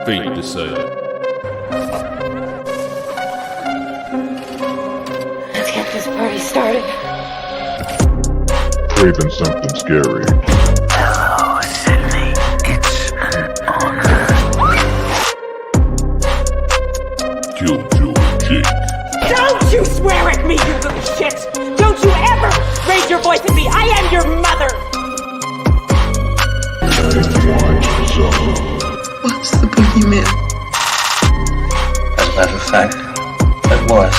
Fate decided. Let's get this party started. Craving something scary. Hello, Sydney. It's an honor. Killjoyjake. Don't you swear at me, you little shit! Don't you ever raise your voice at me! I am your mother! Watch some. What's the boogeyman? As a matter of fact, it was.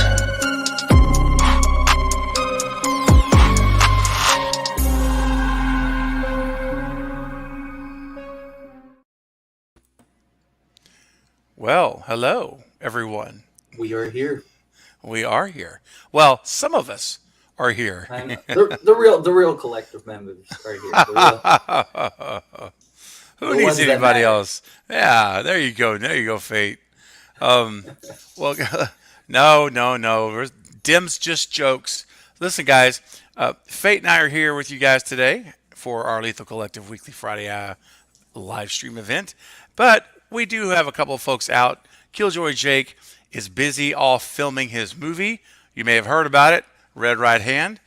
Well, hello, everyone. We are here. We are here. Well, some of us are here. The real collective members are here. Who the needs ones that anybody matter. else? Yeah, there you go. There you go, Fate. Well, no. Dim's just jokes. Listen, guys, Fate and I are here with you guys today for our Lethal Collective Weekly Friday live stream event. But we do have a couple of folks out. Killjoy Jake is busy off filming his movie. You may have heard about it, Red Right Hand.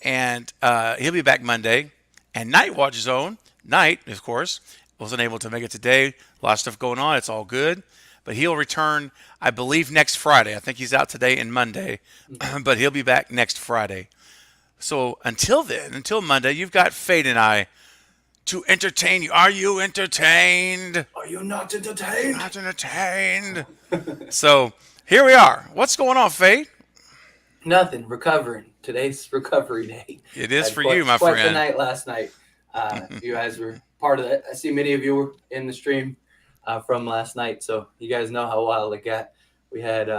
And he'll be back Monday. And Night Watch Zone, Night, of course, wasn't able to make it today. A lot of stuff going on. It's all good. But he'll return, I believe, next Friday. I think he's out today and Monday. But he'll be back next Friday. So until then, until Monday, you've got Fate and I to entertain you. Are you entertained? Are you not entertained? Not entertained. So here we are. What's going on, Fate? Nothing. Recovering. Today's recovery day. It is Had for quite- you, my quite friend. the night last night. You guys were part of that. I see many of you were in the stream from last night, so you guys know how wild it got. We had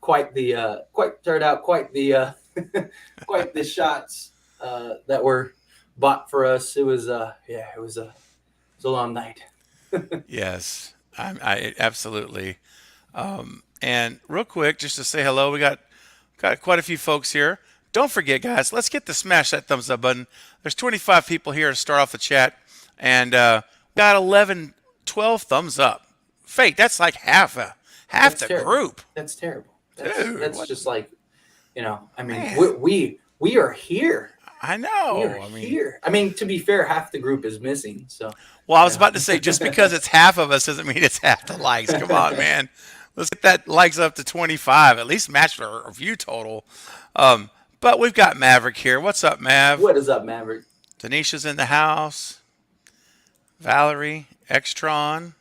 quite the quite the shots that were bought for us. It was it was a long night. Yes, I absolutely. And real quick, just to say hello, we got quite a few folks here. Don't forget, guys, let's get to smash that thumbs up button. There's 25 people here to start off the chat, and got 11, 12 thumbs up. Fate, that's like half the terrible. group. That's terrible. Dude, That's what- just like, I mean, Man. we are here. I know. We are here. I mean, to be fair, half the group is missing. So, Well, I was about to say, just because it's half of us doesn't mean it's half the likes. Come on, man. Let's get that likes up to 25. At least match our view total. But we've got Maverick here. What's up, Mav? what is up, Maverick? Tanisha's in the house. Valerie, Extron.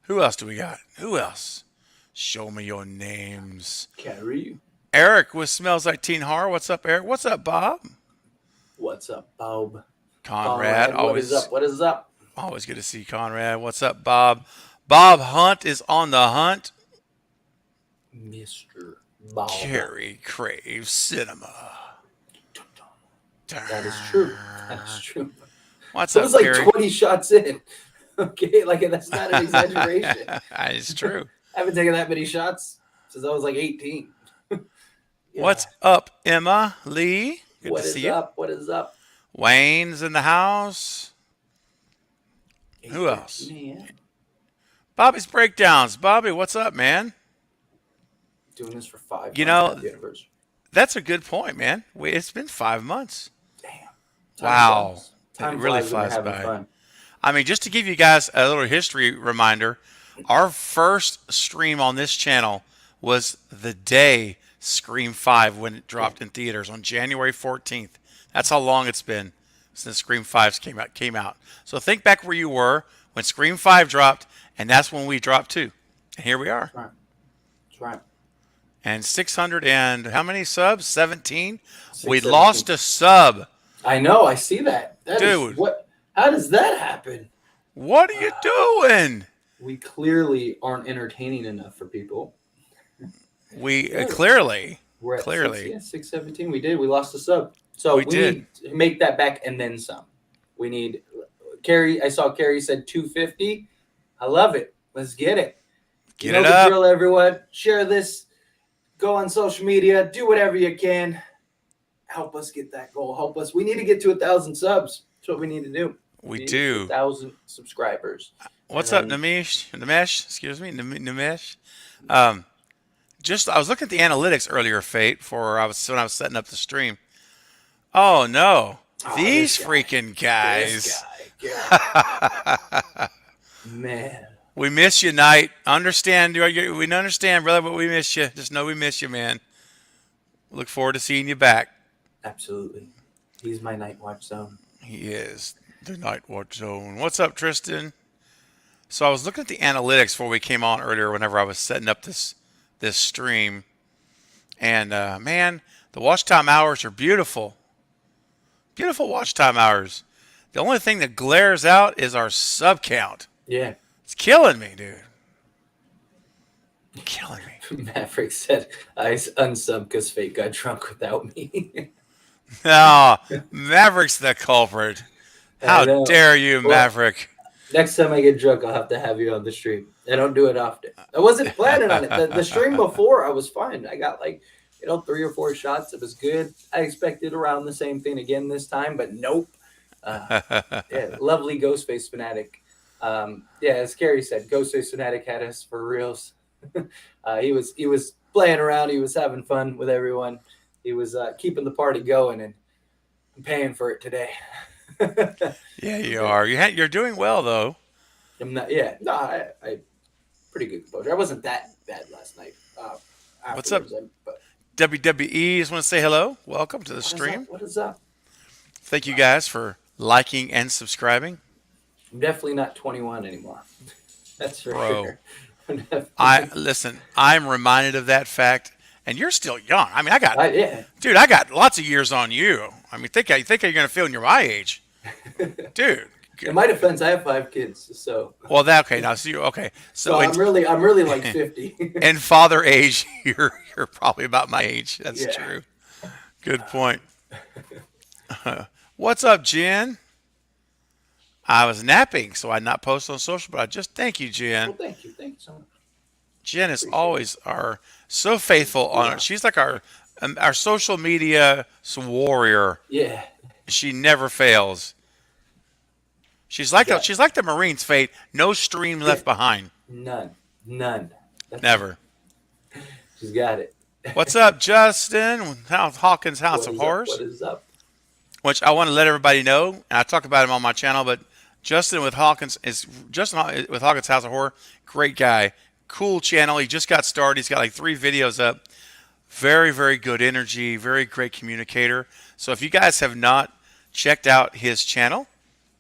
Who else do we got? Who else? Show me your names. Carrie. Eric with Smells Like Teen Horror. What's up, Eric? What's up, Bob? What's up, Bob? Conrad. What Always, is up? What is up? always good to see Conrad. What's up, Bob? Bob Hunt is on the hunt. Mr. Bob. Carrie Crave Cinema. That is true. That is true. What's It up, was like Carrie? 20 shots in. Okay, like that's not an exaggeration. It's true. I haven't taken that many shots since I was like 18. Yeah. What's up, Emma Lee? Good What to is see up? What is up? you. Wayne's in the house. Who else? 8:13 a.m. Bobby's Breakdowns. Bobby, what's up, man? Doing this for 5 You months. know- Happy anniversary. That's a good point, man. It's been 5 months. Damn. Time Wow. flies. Time It really flies when you're flies having by. fun. I mean, just to give you guys a little history reminder, our first stream on this channel was the day Scream 5 when it dropped in theaters on January 14th. That's how long it's been since Scream 5 came out. So think back where you were when Scream 5 dropped, and that's when we dropped too. And here we are. Right. That's right. And 600 and how many subs? 17? We 617. lost a sub. I know. I see that. That is- Dude. what? How does that happen? What are you doing? We clearly aren't entertaining enough for people. We Yeah. clearly. We're at Clearly. 617. We did. We lost a sub. So We we did. need to make that back and then some. We need Carrie. I saw Carrie said 250. I love it. Let's get it. Get you know it the up. drill, everyone. Share this. Go on social media. Do whatever you can. Help us get that goal. Help us. We need to get to 1,000 subs. That's what we need to do. We need do. 1,000 subscribers. What's And up, then- Nimesh? Excuse me, Nimesh. Just I was looking at the analytics earlier, Fate, when I was setting up the stream. Oh no, Oh, these this guy. freaking guys! This guy, God. Man. We miss you, Knight. Understand? We understand, brother, but we miss you. Just know we miss you, man. Look forward to seeing you back. Absolutely. He's my Night Watch Zone. He is the Night Watch Zone. What's up, Tristan? So I was looking at the analytics before we came on earlier. Whenever I was setting up this stream, and man, the watch time hours are beautiful. Beautiful watch time hours. The only thing that glares out is our sub count. Yeah. It's killing me, dude. Killing me. Maverick said, I unsubbed because Fate got drunk without me. No, Maverick's the culprit. How I know. dare you, Well, Maverick? Next time I get drunk, I'll have to have you on the stream. I don't do it often. I wasn't planning on it. The stream before, I was fine. I got 3 or 4 shots. It was good. I expected around the same thing again this time, but nope. Yeah, lovely Ghostface Fanatic. Yeah, as Carrie said, Ghostface Fanatic had us for reals. He was playing around. He was having fun with everyone. He was keeping the party going, and I'm paying for it today. Yeah, you are. You're doing well, though. I'm not. Yeah, no, I pretty good composure. I wasn't that bad last night. What's up? But WWE just want to say hello. Welcome to the stream. What is up? Thank you guys for liking and subscribing. I'm definitely not 21 anymore. That's for Bro. sure. Listen, I'm reminded of that fact, and you're still young. I mean, I got lots of years on you. I mean, think how you're going to feel when you're my age, dude. In my defense, I have 5 kids, so. Well, okay. Now, so I'm really like 50. In father age, you're probably about my age. That's Yeah. true. Good point. What's up, Jen? I was napping, so I not post on social, but I just thank you, Jen. Well, thank you so much. Jen is always so faithful on it. She's like our social media warrior. Yeah. She never fails. She's like the Marines, Fate. No stream left behind. None. Never. She's got it. What's up, Justin? Hawkins House of Horrors. What is up? Which I want to let everybody know, and I talk about him on my channel, but Justin with Hawkins House of Horror. Great guy. Cool channel. He just got started. He's got 3 videos up. Very, very good energy. Very great communicator. So if you guys have not checked out his channel,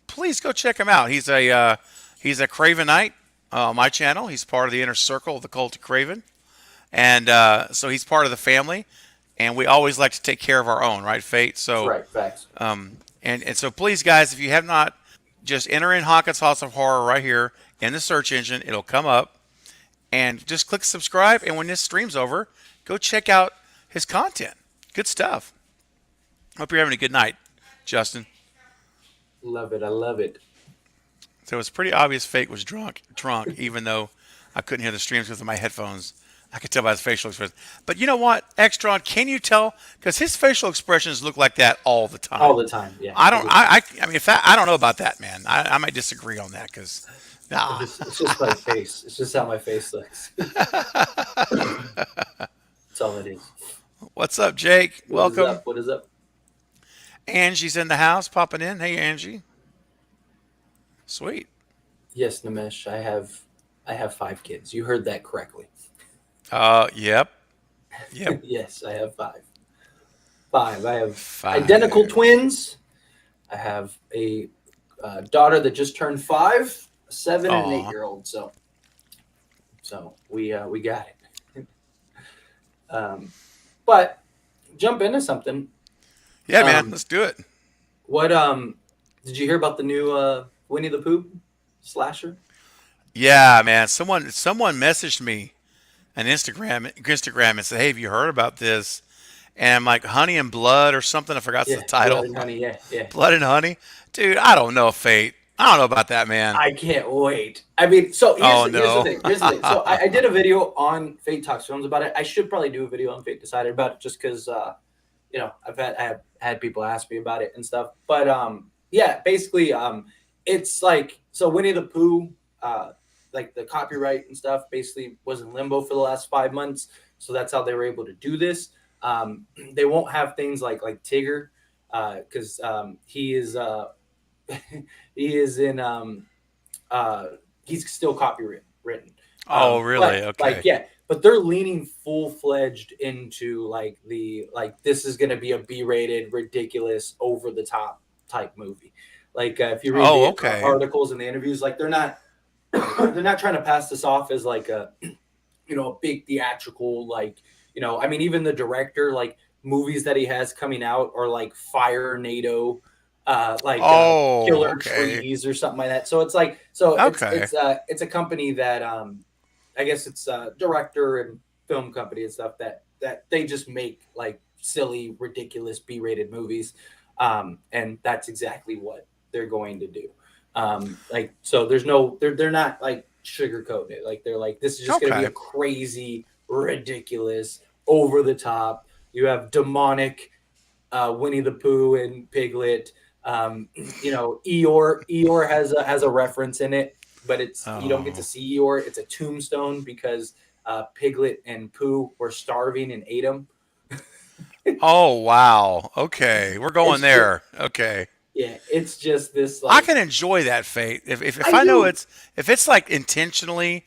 please go check him out. He's a Cravenite on my channel. He's part of the inner circle of the cult of Craven. And so he's part of the family. And we always like to take care of our own, right, Fate? So, That's right, facts. And so please, guys, if you have not, just enter in Hawkins House of Horror right here in the search engine. It'll come up. And just click subscribe. And when this stream's over, go check out his content. Good stuff. Hope you're having a good night, Justin. Love it. I love it. So it's pretty obvious Fate was drunk, even though I couldn't hear the streams with my headphones. I could tell by his facial expression. But you know what, Extron, can you tell? Because his facial expressions look like that all the time. All the time, yeah. I mean, I don't know about that, man. I might disagree on that because, nah. It's just my face. It's just how my face looks. That's all it is. What's up, Jake? Welcome. What is up? Angie's in the house, popping in. Hey, Angie. Sweet. Yes, Nimesh, I have 5 kids. You heard that correctly. Yep. Yes, I have 5. I have 5. identical twins. I have a daughter that just turned 5, a 7 and an 8-year-old. So we got it. But jump into something. Yeah, man, let's do it. What did you hear about the new Winnie the Pooh slasher? Yeah, man. Someone messaged me on Instagram and said, "Hey, have you heard about this?" And I'm like, "Honey and Blood" or something. I forgot the title. Blood and Honey, yeah. Blood and Honey, dude. I don't know, Fate. I don't know about that, man. I can't wait. I mean, so here's the thing. So I did a video on Fate Talks Films about it. I should probably do a video on Fate Decided about it just because, I have had people ask me about it and stuff. But yeah, basically, it's like, so Winnie the Pooh, uh, like the copyright and stuff, basically was in limbo for the last 5 months. So that's how they were able to do this. They won't have things like Tigger, because he is he is in he's still copyright written. Oh, really? But like, Okay. yeah, but they're leaning full fledged into like this is going to be a B-rated, ridiculous, over the top type movie. Like if you read Oh, the okay. articles and the interviews, like they're not they're not trying to pass this off as like a a big theatrical, like, I mean, even the director, like movies that he has coming out are like Fire NATO, Oh, Killer okay. Trees or something like that. So it's like, so Okay. it's a company that I guess it's a director and film company and stuff that they just make like silly, ridiculous B-rated movies, and that's exactly what they're going to do. Like, so there's no, they're not like sugarcoating it. Like they're like, this is just going to be Okay. a crazy, ridiculous, over the top. You have demonic Winnie the Pooh and Piglet. Eeyore has a reference in it, but it's, you don't get to Oh. see Eeyore. It's a tombstone because Piglet and Pooh were starving and ate him. Oh, wow. Okay. We're going It's just, there. Okay. yeah, it's just this I like, can enjoy that fate. If I I know do. it's like intentionally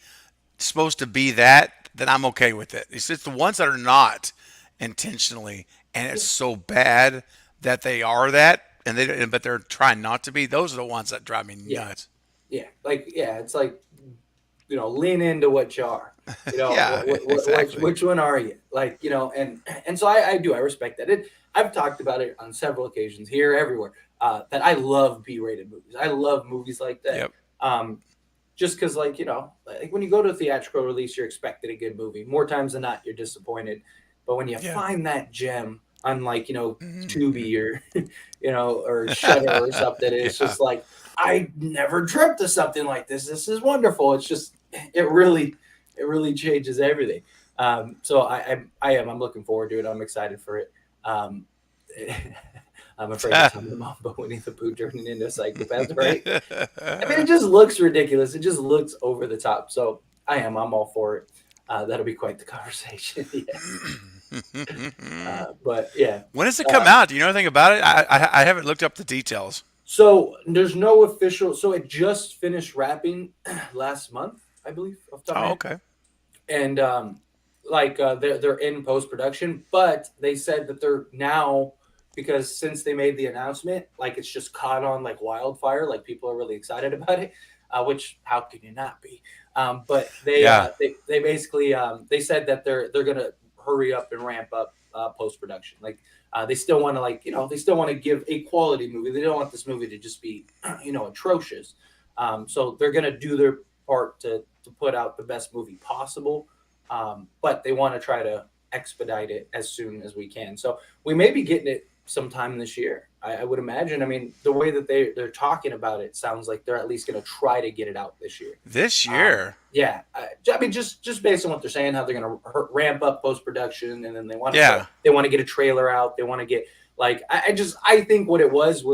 supposed to be that, then I'm okay with it. It's just the ones that are not intentionally and it's Yeah, so bad that they are that and but they're trying not to be. Those are the ones that drive me yeah, nuts. yeah. Like, yeah, it's like, lean into what you are. Yeah, exactly. Which one are you? Like, and so I respect that. I've talked about it on several occasions here, everywhere, that I love B-rated movies. I love movies like that. Yep. Um, just because, like, like when you go to a theatrical release, you're expecting a good movie. More times than not, you're disappointed. But when you Yeah. find that gem, unlike, Tubi or or Shutter or something, it's Yeah. just like, I never dreamt of something like this. This is wonderful. It's just, it really changes everything. So I'm looking forward to it. I'm excited for it. Um, I'm afraid to tell my mom about Winnie the Pooh turning into a psychopath, right? I mean, it just looks ridiculous. It just looks over the top. So I'm all for it. That'll be quite the conversation. Yeah. But yeah. When does it come Uh, out? Do you know anything about it? I haven't looked up the details. so there's no official. So it just finished wrapping last month, I believe, off the top of my Oh, head. okay. And they're in post production, but they said that they're now, because since they made the announcement, like it's just caught on like wildfire, like people are really excited about it, which how can you not be? But Yeah. they basically they said that they're gonna hurry up and ramp up post production. Like they still want to, like, they still want to give a quality movie. They don't want this movie to just be atrocious. So they're gonna do their part to put out the best movie possible. But they want to try to expedite it as soon as we can. So we may be getting it sometime this year. I would imagine. I mean, the way that they're talking about it sounds like they're at least going to try to get it out this year. This year. Yeah, I mean, just based on what they're saying, how they're going to ramp up post production, and then Yeah. they want to get a trailer out. They want to get, like, I think what it was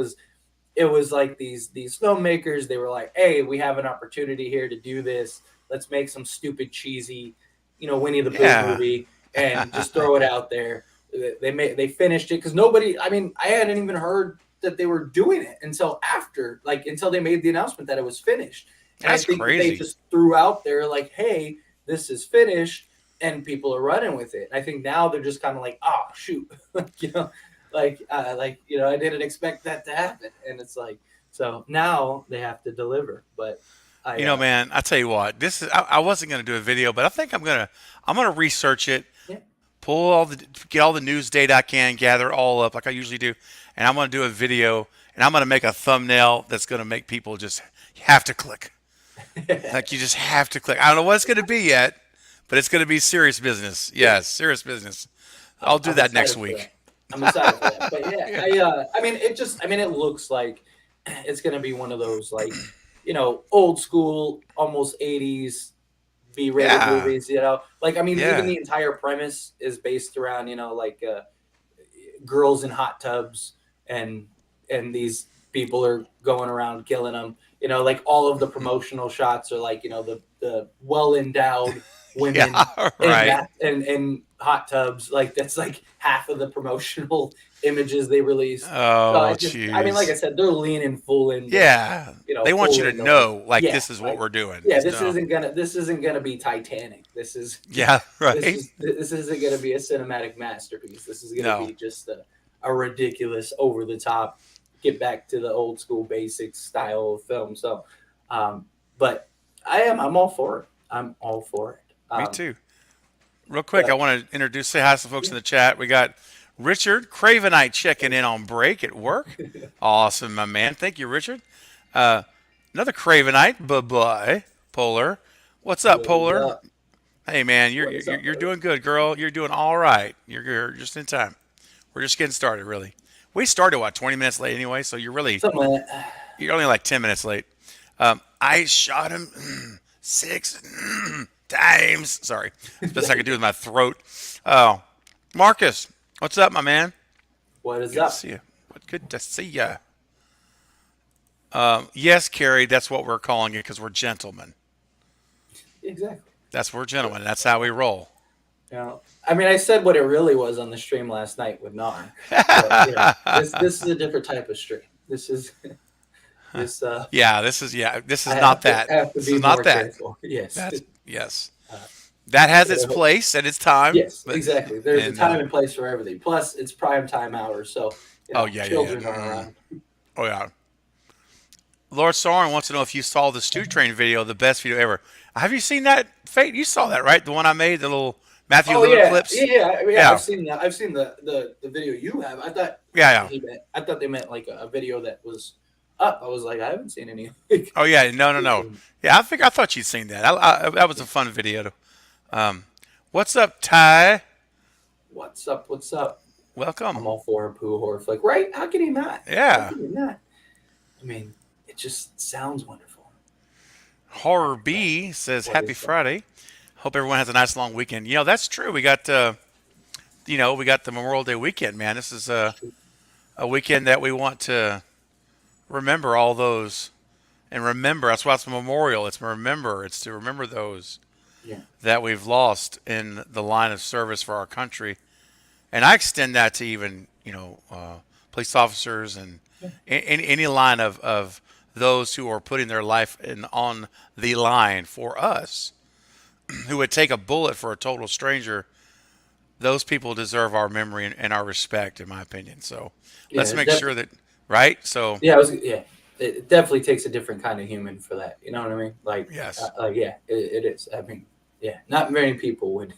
it was like these filmmakers, they were like, hey, we have an opportunity here to do this. Let's make some stupid cheesy, Winnie the Pooh Yeah. movie and just throw it out there. They finished it because nobody, I mean, I hadn't even heard that they were doing it until after, like, until they made the announcement that it was finished. And I That's think that they crazy. just threw out there like, hey, this is finished, and people are running with it. And I think now they're just kind of like, oh shoot, I didn't expect that to happen. And it's like, so now they have to deliver. But Man, I tell you what, this is I wasn't gonna do a video, but I think I'm gonna research it, yeah. get all the news data I can, gather it all up like I usually do, and I'm gonna do a video and I'm gonna make a thumbnail that's gonna make people just have to click. Like you just have to click. I don't know what it's gonna be yet, but it's gonna be serious business. Yeah. Yes, serious business. I'll do I'm that excited next for that. week. I'm excited for that. But yeah, it looks like it's gonna be one of those, like, old school, almost 80s B-rated Yeah. movies. Like, I mean, even Yeah. the entire premise is based around, like girls in hot tubs, and these people are going around killing them. You know, like all of the promotional shots are like, you know, the well endowed women Yeah, right. in hot tubs. Like that's like half of the promotional images they release. So Oh, I mean, like I jeez. said, they're leaning full into, Yeah. you know, They want you full to into like, know, like, yeah, this is what like, we're doing. yeah, So, this isn't gonna be Titanic. yeah, right. This isn't gonna be a cinematic masterpiece. This is gonna No, be just a ridiculous, over the top, get back to the old school basics style of film. So, but I'm all for it. I'm all for it. me too. Real quick, I But want to say hi to some folks in the chat. We got Richard Cravenite checking in on break at work. Awesome, my man. Thank you, Richard. Another Cravenite. Bye-bye. Polar. What's up, what is Polar? up? Hey, man, you're What is you're, up, you're brother? doing good, girl. You're doing all right. You're just in time. We're just getting started, really. We started, what, 20 minutes late anyway, so Something like that. you're only like 10 minutes late. I shot him 6 times. Sorry. That's the best I could do with my throat. Oh, Marcus, what's up, my man? What is Good to up? see you. Good to see you. Yes, Carrie, that's what we're calling it because we're gentlemen. Exactly. That's we're gentlemen. That's how we roll. You know, I mean, I said what it really was on the stream last night with Nar. But, you know, this is a different type of stream. This is this. This is I not that. have to This be is not more that. careful. Yes. That's yes. That has its place and its time. Yes, but, exactly. There's a and, time and place for everything. Plus, it's prime time hours, so you know, Oh yeah, children are Mm. around. Oh yeah. Lord Soren wants to know if you saw the Stew Train video, the best video ever. Have you seen that, Fate? You saw that, right? The one I made, the little Matthew Oh Lillard yeah, clips. yeah. Yeah. I've seen that. I've seen the video you have. I thought Yeah. I thought they meant like a video that was up. I was like, I haven't seen any. Oh yeah. No. Yeah, I thought you'd seen that. That was a fun video. What's up, Ty? What's up? What's up? I'm Welcome. all for a poo horror flick, right? How can he not? Yeah. How can he not? I mean, it just sounds wonderful. Horror B says What Happy is that? Friday. Hope everyone has a nice long weekend. You know, that's true. We got we got the Memorial Day weekend, man. This is a weekend that we want to remember all those and remember. That's why it's a memorial. It's remember. It's to remember those Yeah. that we've lost in the line of service for our country. And I extend that to even, police officers and any line of those who are putting their life on the line for us, who would take a bullet for a total stranger. Those people deserve our memory and our respect, in my opinion. So let's Yeah, make sure that, right? So, Yeah. It definitely takes a different kind of human for that. You know what I mean? Like, yes. yeah, it is. I mean, yeah, not many people would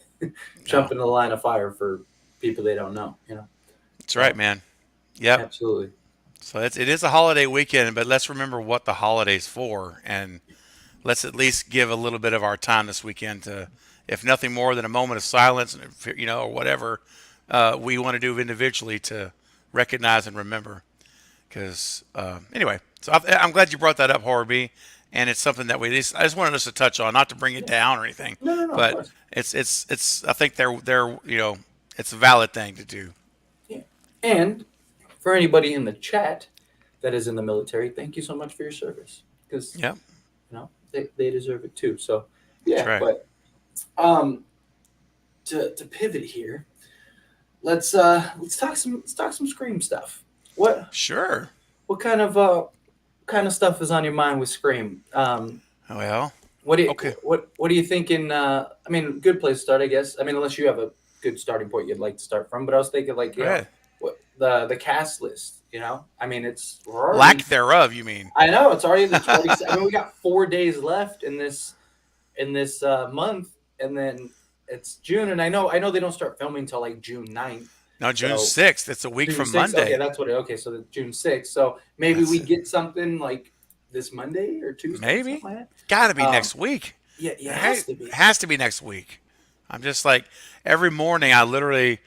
jump in the line of fire for people they don't know. You know, That's right, man. Yep. absolutely. So it is a holiday weekend, but let's remember what the holiday's for, and let's at least give a little bit of our time this weekend to, if nothing more than a moment of silence, or whatever we want to do individually to recognize and remember. Because anyway, so I'm glad you brought that up, Horror B, and it's something that I just wanted us to touch on, not to bring it down or anything, No, of but course. it's I think they're it's a valid thing to do. Yeah. And for anybody in the chat that is in the military, thank you so much for your service, because Yep. they deserve it too. So yeah, That's right. but to pivot here, let's talk some Scream stuff. Sure. What kind of stuff is on your mind with Scream? Well, What do you okay. what are you thinking? I mean, good place to start, I guess. I mean, unless you have a good starting point you'd like to start from. But I was thinking, like, Go ahead. what the cast list. I mean, we're already, Lack thereof, you mean? I know it's already the 20. I mean, we got 4 days left in this month, and then it's June. And I know they don't start filming until like June 9th. No, June So, 6th. It's a week June from 6th? Monday. Okay, that's what. Okay, so the June 6th. So maybe That's we it. get something like this Monday or Tuesday. Maybe. Something like that. Got to be Um, next week. Yeah, it has to be. It has to be next week. I'm just like, every morning I literally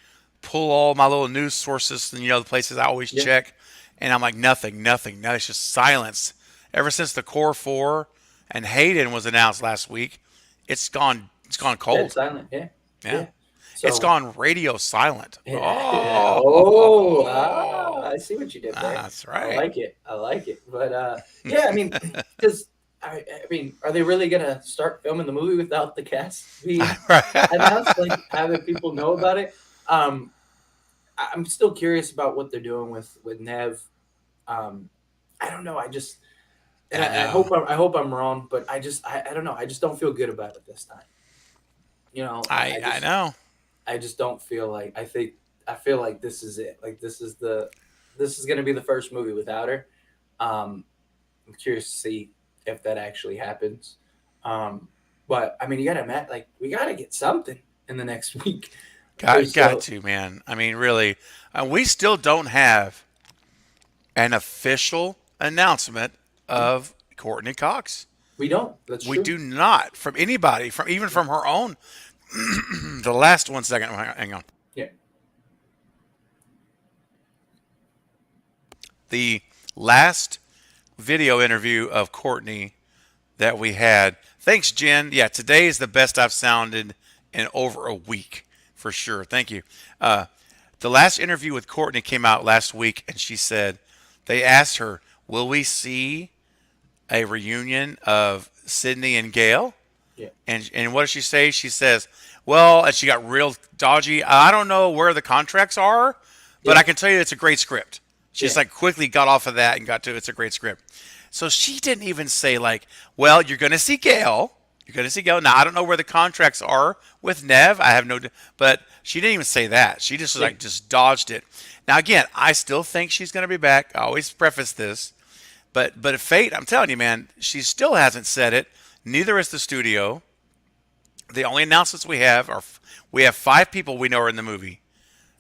pull all my little news sources and, the places I always Yeah. check. And I'm like, nothing. No, it's just silence. Ever since the Core 4 and Hayden was announced last week, it's gone cold. Dead silent. Yeah. Yeah. So, It's gone radio silent. Yeah. Oh. Oh. I see what you did there. That's I right. like it. I like it. But yeah, I mean, because I mean, are they really gonna start filming the movie without the cast being announced? Like having people know about it. I'm still curious about what they're doing with Nev. I don't know. And I know. I hope I'm wrong, but I don't know. I just don't feel good about it this time. You know, I know. I just don't feel like I feel like this is it. Like this is gonna be the first movie without her. I'm curious to see if that actually happens. Um, but I mean, you gotta like we gotta get something in the next week or Got so. to, man. I mean, really, we still don't have an official announcement of Courtney Cox. We don't. That's We true. do not from anybody, from even from her own. The last 1 second, hang on. Yeah. The last video interview of Courtney that we had. Thanks, Jen. Yeah, today is the best I've sounded in over a week, for sure. Thank you. The last interview with Courtney came out last week, and she said they asked her, "Will we see a reunion of Sydney and Gail?" Yeah. And what does she say? She says, "Well," and she got real dodgy. "I don't know where the contracts are, but Yeah. I can tell you it's a great script." She just Yeah. like quickly got off of that and got to it's a great script. So she didn't even say like, "Well, you're going to see Gail. You're going to see Gail." Now I don't know where the contracts are with Nev. I have no, but she didn't even say that. She just Yeah. like just dodged it. Now again, I still think she's going to be back. I always preface this, but Fate, I'm telling you, man, she still hasn't said it. Neither is the studio. The only announcements we have are we have 5 people we know are in the movie.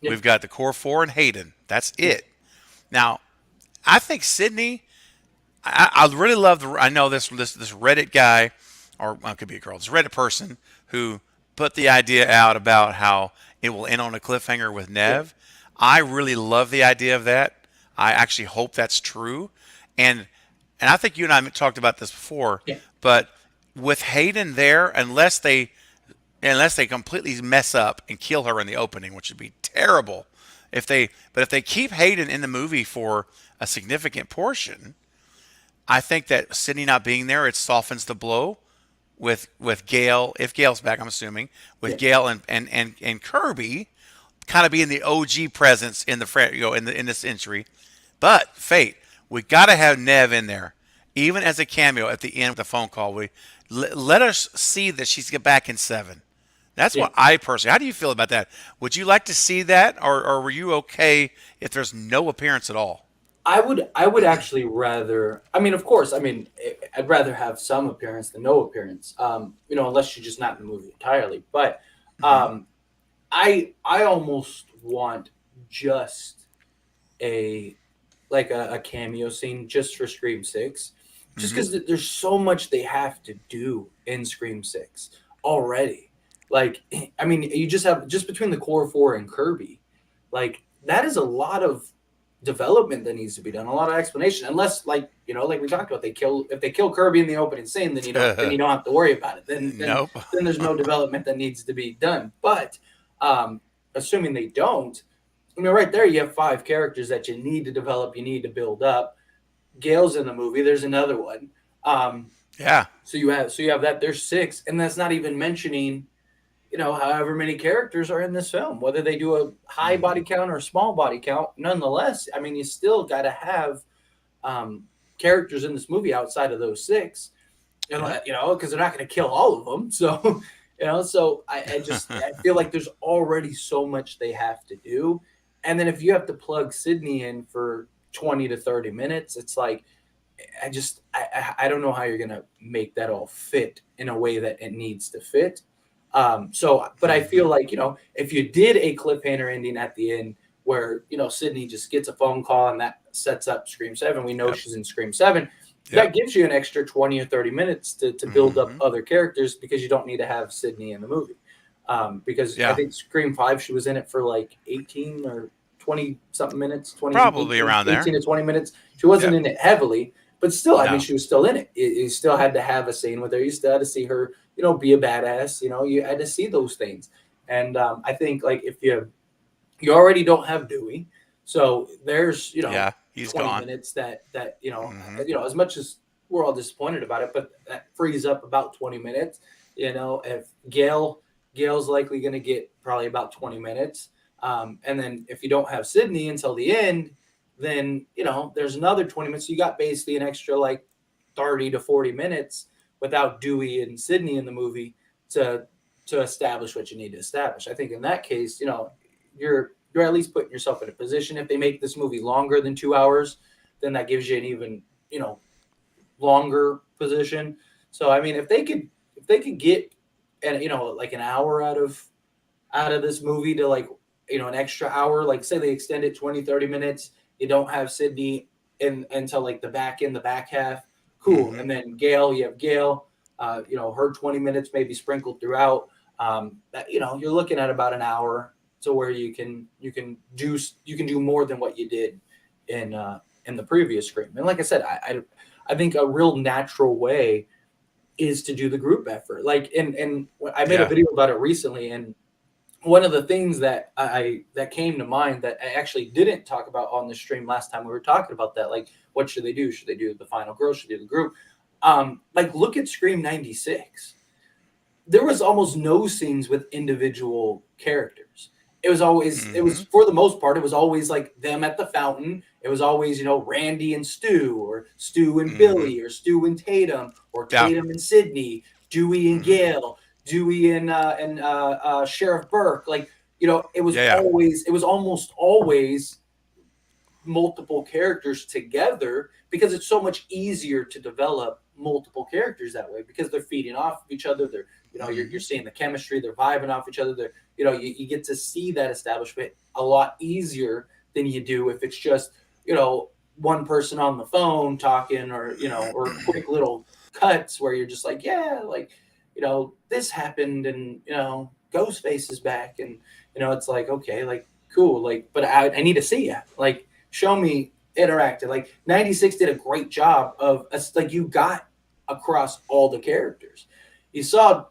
Yeah. We've got the core 4 and Hayden. That's it. Now, I think Sydney. I really love the. I know this Reddit guy, or well, it could be a girl. This Reddit person who put the idea out about how it will end on a cliffhanger with Yeah. Nev. I really love the idea of that. I actually hope that's true, and I think you and I talked about this before. Yeah. But with Hayden there, unless they completely mess up and kill her in the opening, which would be terrible. If they keep Hayden in the movie for a significant portion, I think that Sydney not being there, it softens the blow with Gail. If Gail's back, I'm assuming with Yeah. Gail and Kirby, kind of being the OG presence in in this entry. But Fate, we got to have Nev in there, even as a cameo at the end of the phone call. Let us see that she's get back in 7. That's Yeah. what I personally. How do you feel about that? Would you like to see that, or were you okay if there's no appearance at all? I would actually rather. I mean, of course. I mean, I'd rather have some appearance than no appearance. You know, unless she's just not in the movie entirely. But I almost want just a a cameo scene just for Scream 6, just because there's so much they have to do in Scream 6 already. Like, I mean, you just have just between the core 4 and Kirby, like that is a lot of development that needs to be done, a lot of explanation. Unless, like like we talked about, if they kill Kirby in the opening scene, then you don't have to worry about it. Nope. Then there's no development that needs to be done. But assuming they don't, I mean, right there you have 5 characters that you need to develop, you need to build up. Gail's in the movie. There's another one. Yeah. So you have that. There's 6, and that's not even mentioning however many characters are in this film, whether they do a high body count or a small body count. Nonetheless, I mean, you still got to have characters in this movie outside of those 6, and because they're not going to kill all of them. So, so I feel like there's already so much they have to do, and then if you have to plug Sydney in for 20 to 30 minutes, it's like I don't know how you're going to make that all fit in a way that it needs to fit. But I feel like, if you did a cliffhanger ending at the end where, Sydney just gets a phone call and that sets up Scream 7, we know she's in Scream 7, that gives you an extra 20 or 30 minutes to build up other characters, because you don't need to have Sydney in the movie. Because I think Scream 5, she was in it for like 18 or 20 something minutes, 20, Probably 18, around there. 18 to 20 minutes. She wasn't in it heavily, but still, I No. mean, she was still in it. You still had to have a scene with her. You still had to see her, be a badass. You had to see those things. And I think, like, if you already don't have Dewey, So there's, Yeah, he's 20 gone. minutes that Hmm. as much as we're all disappointed about it, but that frees up about 20 minutes. If Gail's likely going to get probably about 20 minutes. And then if you don't have Sydney until the end, then there's another 20 minutes. You got basically an extra like 30 to 40 minutes without Dewey and Sydney in the movie to establish what you need to establish. I think in that case, you're at least putting yourself in a position. If they make this movie longer than 2 hours, then that gives you an even longer position. So I mean, if they could get and like an hour out of this movie to like an extra hour, like say they extend it 20, 30 minutes, you don't have Sydney in until like the back half, cool. Hmm. And then you have Gail, her 20 minutes maybe sprinkled throughout. You're looking at about an hour to where you can do more than what you did in the previous Scream. And like I said, I think a real natural way is to do the group effort. Like, and I made a Yeah. video about it recently, and one of the things that came to mind that I actually didn't talk about on the stream last time we were talking about that, like, what should they do? Should they do the final girl? Should they do the group? Like, look at Scream '96. There was almost no scenes with individual characters. It was Hmm. for the most part, it was always like them at the fountain. It was always, Randy and Stu, or Stu and Hmm. Billy, or Stu and Tatum, or Yeah. Tatum and Sydney, Dewey and Hmm. Gale, Dewey and Sheriff Burke. Like, Yeah. Yeah. it was almost always multiple characters together, because it's so much easier to develop multiple characters that way, because they're feeding off of each other. They're, you're Hmm. seeing the chemistry, they're vibing off each other. They're, you get to see that establishment a lot easier than you do if it's just, one person on the phone talking, or quick little cuts where you're just like, yeah, like, this happened, and, Ghostface is back. And, it's like, okay, like, cool. Like, but I need to see you. Like, show me interacted. Like, '96 did a great job of like, you got across all the characters. You saw,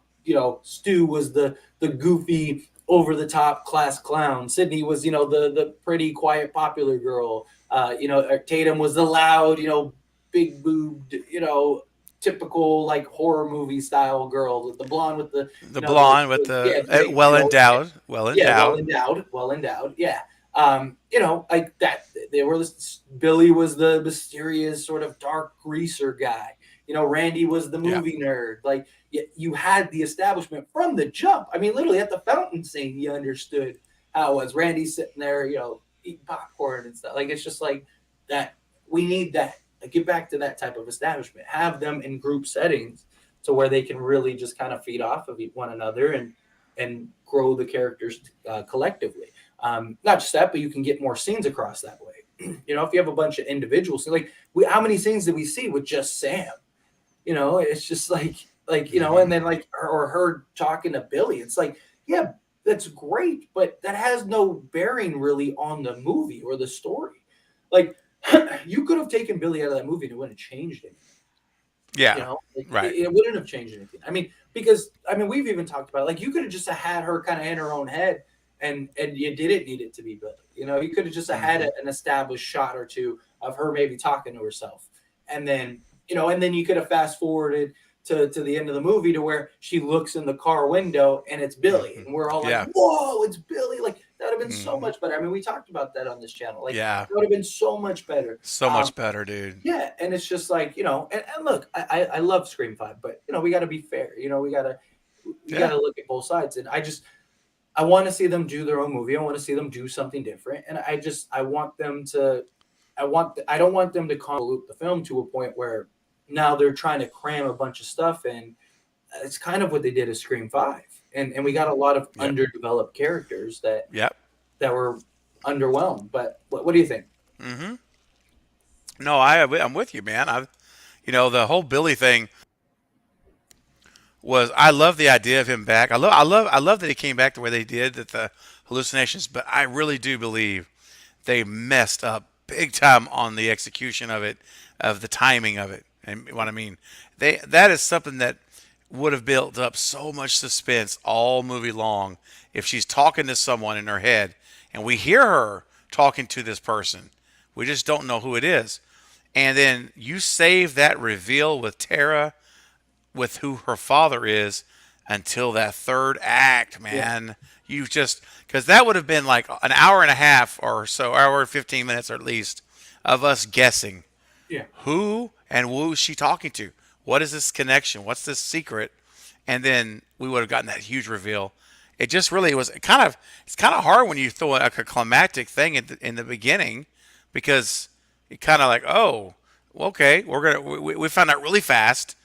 Stu was the goofy, over the top class clown. Sydney was, the pretty quiet popular girl. Tatum was the loud, big boobed, typical like horror movie style girl, the blonde with the The the, blonde with yeah, the great, well endowed, well yeah, well endowed. endowed, well endowed. Yeah. Like that. They were Billy was the mysterious sort of dark greaser guy. Randy was the Yeah. movie nerd. Like, you had the establishment from the jump. I mean, literally at the fountain scene, you understood how it was. Randy sitting there, eating popcorn and stuff. Like, it's just like that. We need that. Like, get back to that type of establishment. Have them in group settings to where they can really just kind of feed off of one another and grow the characters collectively. Not just that, but you can get more scenes across that way. If you have a bunch of individuals, like, how many scenes did we see with just Sam? It's just like Hmm. and then like her talking to Billy. It's like, yeah, that's great, but that has no bearing really on the movie or the story. Like, you could have taken Billy out of that movie and it wouldn't have changed anything. Yeah. Right. It wouldn't have changed anything. I mean, because we've even talked about it. Like, you could have just had her kind of in her own head, and you didn't need it to be Billy. You could have just had Hmm. an established shot or two of her maybe talking to herself, and then you could have fast forwarded to the end of the movie to where she looks in the car window and it's Billy, Hmm. and we're all like, Yeah. "Whoa, it's Billy!" Like, that would have been so Hmm. much better. We talked about that on this channel. Like, Yeah. that would have been so much better. So much better, dude. Yeah, and it's just like, and look, I love Scream 5, but we got to be fair. We got to Yeah. look at both sides, and I want to see them do their own movie. I want to see them do something different, and I want them to I don't want them to convolute the film to a point where now they're trying to cram a bunch of stuff in. It's kind of what they did at Scream 5, and we got a lot of Yep. underdeveloped characters Yep. that were underwhelmed. But what do you think? Hmm. No, I'm with you, man. The whole Billy thing was, I love the idea of him back. I love that he came back the way they did, that the hallucinations. But I really do believe they messed up big time on the execution of it, of the timing of it. And what I mean, that is something that would have built up so much suspense all movie long if she's talking to someone in her head and we hear her talking to this person. We just don't know who it is. And then you save that reveal with Tara, with who her father is, until that third act, Yeah. man. You just, because that would have been like an hour and a half or so, hour and 15 minutes or at least, of us guessing Yeah. who and who is she talking to? What is this connection? What's this secret? And then we would have gotten that huge reveal. It just really was it's kind of hard when you throw like a climactic thing in the beginning, because it kind of like, oh, okay, we found out really fast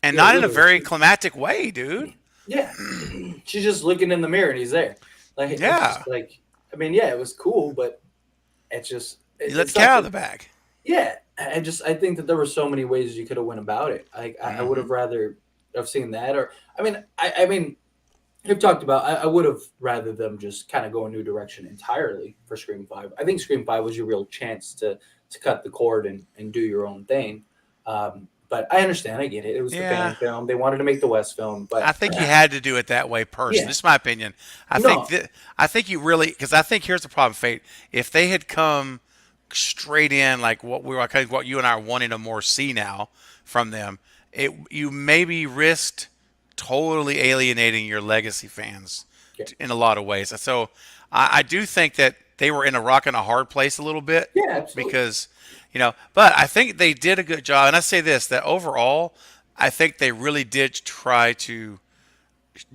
and Yeah, not in a literally. very climactic way, dude. Yeah. She's just looking in the mirror and he's there. Like, it's Yeah. just like, I mean, yeah, it was cool, but it's just, You let it's the cat out of not the bag. yeah. I think that there were so many ways you could have went about it. I would have rather have seen that, or, I mean, we've talked about, I would have rather them just kind of go a new direction entirely for Scream 5. I think Scream 5 was your real chance to cut the cord and do your own thing. But I understand, I get it. It was the Yeah. fan film. They wanted to make the West film, but I think you had to do it that way personally. Yeah. This is my opinion. No. I think you really, because I think here's the problem, Fate. If they had come straight in like what you and I are wanting to more see now from them, you maybe risked totally alienating your legacy fans Yeah. in a lot of ways. So I do think that they were in a rock and a hard place a little bit. Yeah, absolutely. Because, but I think they did a good job. And I say this, that overall, I think they really did try to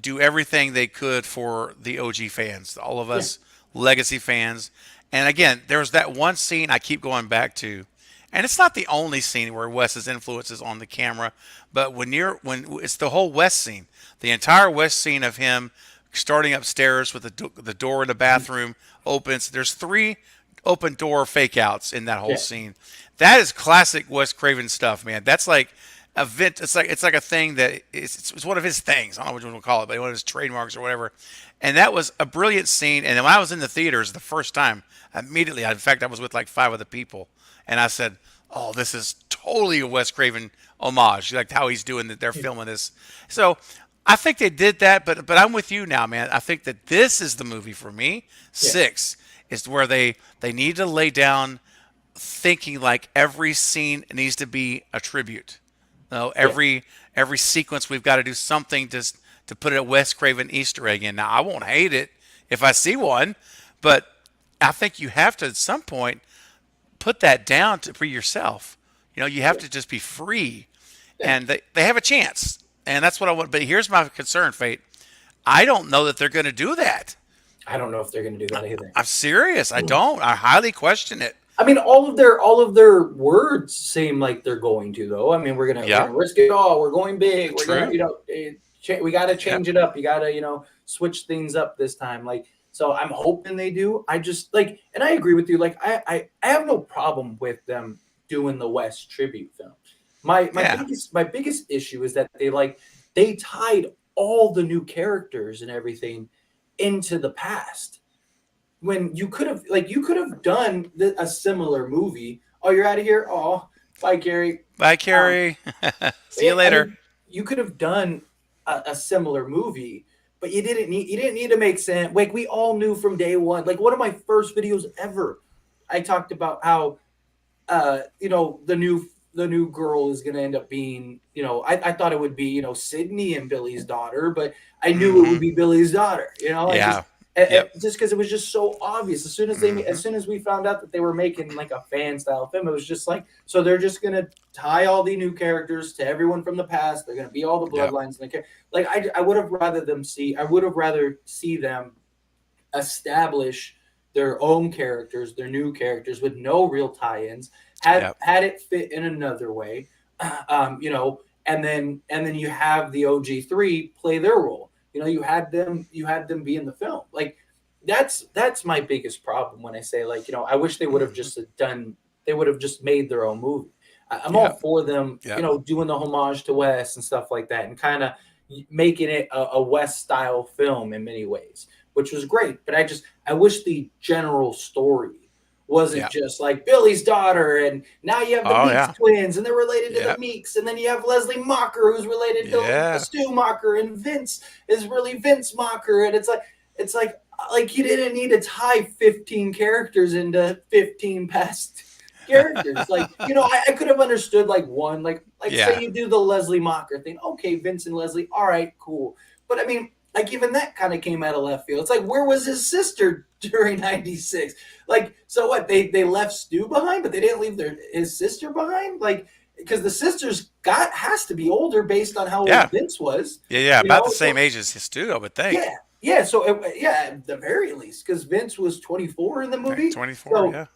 do everything they could for the OG fans, all of us legacy fans. And again, there's that one scene I keep going back to, and it's not the only scene where Wes's influence is on the camera, but when it's the whole Wes scene, the entire Wes scene of him starting upstairs with the door in the bathroom opens. There's 3 open door fake outs in that whole scene. That is classic Wes Craven stuff, man. That's like it's like a thing that it's one of his things. I don't know what you want to call it, but one of his trademarks or whatever. And that was a brilliant scene. And when I was in the theaters the first time, immediately, in fact, I was with like 5 other people, and I said, "Oh, this is totally a Wes Craven homage, like how he's doing that. They're filming this." So I think they did that, but I'm with you now, man. I think that this is the movie for me. 6 is where they need to lay down thinking like every scene needs to be a tribute. Every sequence we've got to do something to put a Wes Craven Easter egg in. Now I won't hate it if I see one, but I think you have to at some point put that down for yourself. You have to just be free, and they have a chance, and that's what I want. But here's my concern, Fate. I don't know that they're going to do that. I don't know if they're going to do that either. I'm serious. I don't. I highly question it. I mean, all of their words seem like they're going to, though. I mean, we're gonna risk it all. We're going big. We're gonna, we got to change it up. You got to, switch things up this time. Like, so I'm hoping they do. I just and I agree with you. Like, I have no problem with them doing the West tribute film. My biggest issue is that they tied all the new characters and everything into the past. When you could have done a similar movie. Oh, you're out of here. Oh, bye, Carrie. Bye, Carrie. See you later. I mean, you could have done a similar movie, but you didn't need to make sense. Like, we all knew from day one. Like, one of my first videos ever, I talked about how the new girl is going to end up being, I thought it would be, Sydney and Billy's daughter, but I knew it would be Billy's daughter, just because it was just so obvious. As soon as we found out that they were making like a fan style film, it was just like, so they're just going to tie all the new characters to everyone from the past. They're going to be all the bloodlines. I would have rather see them establish their own characters, their new characters with no real tie-ins, had it fit in another way, and then you have the OG3 play their role. You had them be in the film. Like, that's my biggest problem when I say, I wish they would have just made their own movie. I'm all for them, doing the homage to Wes and stuff like that, and kind of making it a West style film in many ways, which was great. But I wish the general story wasn't just like Billy's daughter, and now you have the Meeks twins, and they're related to the Meeks, and then you have Leslie Mocker, who's related to Stu Mocker, and Vince is really Vince Mocker, and it's like like you didn't need to tie 15 characters into 15 past characters. Like, I could have understood like one, like Yeah. say you do the Leslie Mocker thing. Okay, Vince and Leslie, all right, cool. But I mean, like even that kind of came out of left field. It's like, where was his sister during '96? Like, so what? They left Stu behind, but they didn't leave his sister behind. Like, because the sister's has to be older based on how Yeah. old Vince was. Yeah, about the same age as his studio, I would think. Yeah, yeah. So at the very least, because Vince was 24 in the movie. 24, so, yeah.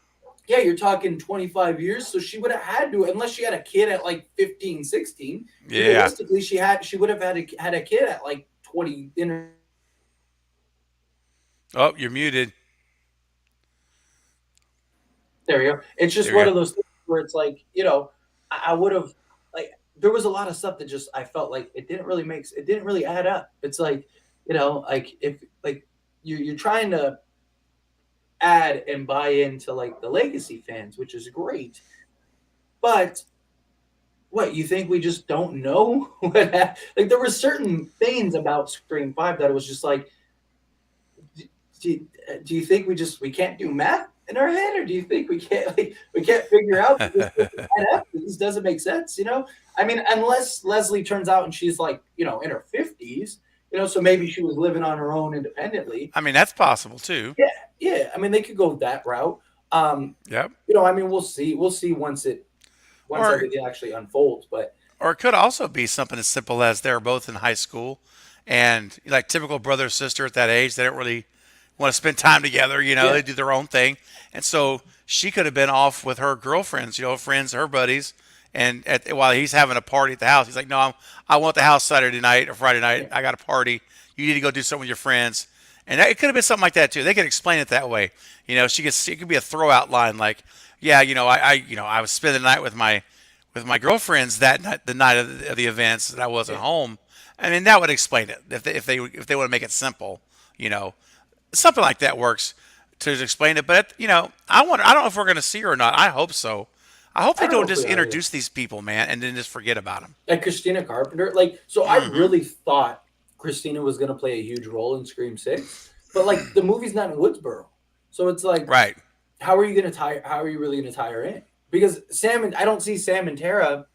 Yeah, you're talking 25 years. So she would have had to, unless she had a kid at like 15, 16. Yeah. Realistically, she would have had a kid at like 20. Oh, you're muted. There we go. It's just There we one go. of those things where it's like, I would have like there was a lot of stuff that just I felt like it didn't really add up. It's like, like if like you're trying to add and buy into like the legacy fans, which is great. But what, you think we just don't know what like there were certain things about Scream 5 that it was just like, do you think we can't do math in our head, or do you think we can't figure out that this doesn't make sense? I mean, unless Leslie turns out and she's like, in her 50s, so maybe she was living on her own independently. I mean, that's possible too. Yeah. I mean, they could go that route. Yep. I mean, we'll see once everything actually unfolds. But or it could also be something as simple as they're both in high school, and like typical brother sister at that age, they don't really want to spend time together. They do their own thing, and so she could have been off with her girlfriends, friends, her buddies, and while he's having a party at the house, he's like, "No, I want the house Saturday night or Friday night. I got a party. You need to go do something with your friends." And it could have been something like that too. They could explain it that way. It could be a throwout line like, "Yeah, I was spending the night with my girlfriends that night, the night of the events, that I wasn't home." I mean, that would explain it if they want to make it simple. Something like that works to explain it. But I don't know if we're going to see her or not. I hope so. I hope they don't just introduce these people, man, and then just forget about them. Like Christina Carpenter, I really thought Christina was going to play a huge role in Scream 6, but like the movie's not in Woodsboro, so it's like, right? How are you really going to tie her in? Because I don't see Sam and Tara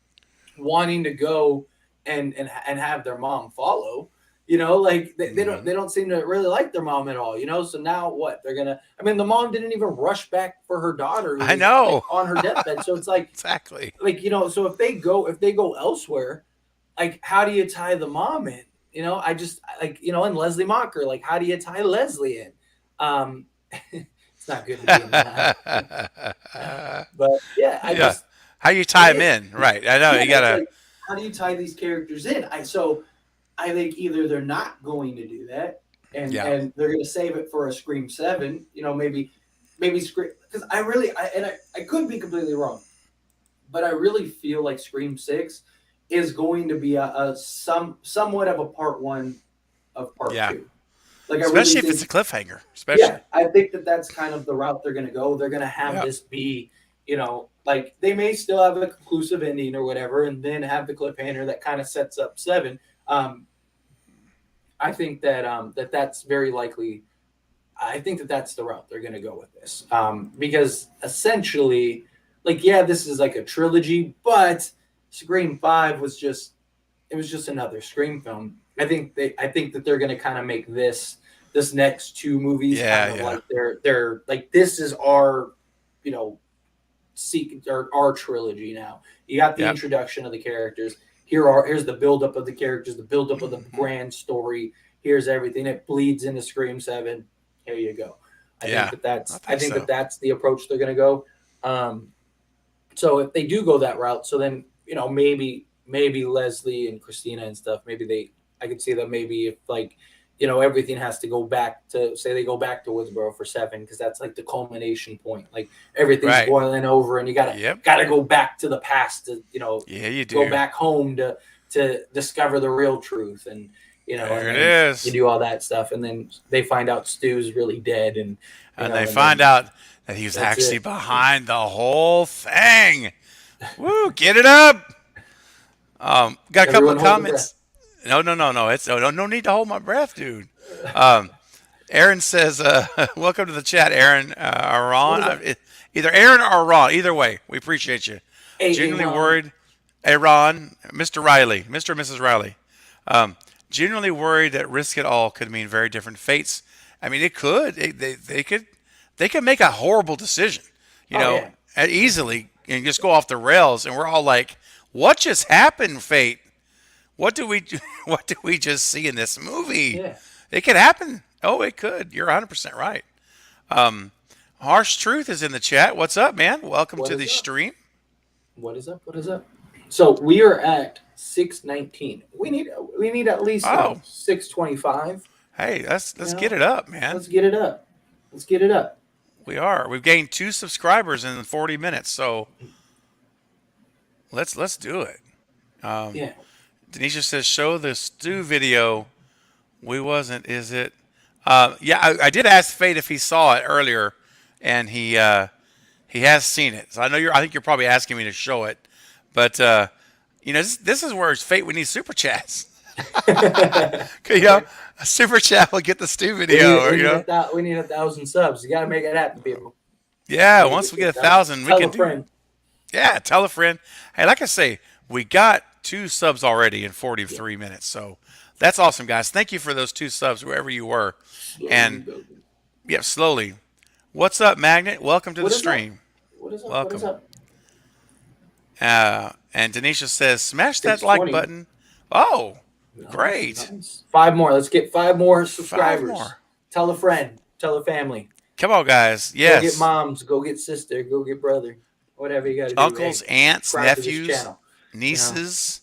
wanting to go and have their mom follow. They don't seem to really like their mom at all. So now what? The mom didn't even rush back for her daughter. I know, on her deathbed. So it's like exactly. So if they go elsewhere, like how do you tie the mom in? I just and Leslie Mocker, like how do you tie Leslie in? It's not good to be in that. But yeah, how you tie them in, right? I know you gotta. How do you tie these characters in? I think either they're not going to do that, and they're going to save it for a Scream 7. Maybe Scream, because I could be completely wrong, but I really feel like Scream 6 is going to be a somewhat of a part 1 of part 2. Like, especially if it's a cliffhanger. Especially, I think that's kind of the route they're going to go. They're going to have this be, like they may still have a conclusive ending or whatever, and then have the cliffhanger that kind of sets up 7. I think that that's very likely. I think that's the route they're going to go with this, because essentially, this is like a trilogy, but Scream 5 was just another Scream film. I think that they're going to kind of make this next 2 movies like they're like, this is our our trilogy now. You got the introduction of the characters. Here's the buildup of the characters, the buildup of the grand story. Here's everything. It bleeds into Scream 7. Here you go. I think that's the approach they're going to go. So if they do go that route, so then maybe Leslie and Christina and stuff. I could see that maybe if everything has to go back to, say they go back to Woodsboro for 7, because that's like the culmination point. Like everything's boiling over, and you gotta go back to the past to you do. Go back home to discover the real truth, and there it is. You do all that stuff, and then they find out Stu's really dead, and they find out that he was actually behind the whole thing. Woo! Get it up. Got a couple of comments. No. It's no need to hold my breath, dude. Aaron says, "Welcome to the chat, Aaron. What is Ron, that? either Aaron or Ron. Either way, we appreciate you. Genuinely Ron. worried, Aaron, Mr. Riley, Mr. and Mrs. Riley. Genuinely worried that risk it all could mean very different fates. I mean, it could. They could make a horrible decision, Yeah. easily and just go off the rails, and we're all like, "What just happened, fate? What do we what did we just see in this movie?" Yeah. It could happen. Oh, it could. You're 100% right. Harsh Truth is in the chat. What's up, man? Welcome to the stream. What is up? What is up? So we are at 619. We need at least 625. Hey, let's get it up, man. Let's get it up. Let's get it up. We are. We've gained 2 subscribers in 40 minutes, so let's do it. Yeah. Denisha says, "Show the stew video." We wasn't. Is it? Yeah, I did ask Fate if he saw it earlier, and he has seen it. So I think you're probably asking me to show it, but this is where it's Fate. We need super chats. A super chat will get the stew video. We need 1,000 subs. You got to make it happen, people. Yeah, once we get 1,000, we can tell a friend. Yeah, tell a friend. Hey, like I say, we got 2 subs already in 43 minutes, so that's awesome, guys. Thank you for those 2 subs, wherever you were. Slowly. What's up, Magnet? Welcome to the stream. What is up? Welcome. What is up? And Denisha says, "Smash that like button." Oh, great. Nice. 5 more. Let's get 5 more subscribers. 5 more. Tell a friend. Tell a family. Come on, guys. Yes. Go get moms. Go get sister. Go get brother. Whatever you got to do. Uncles, aunts, nephews, channel. nieces,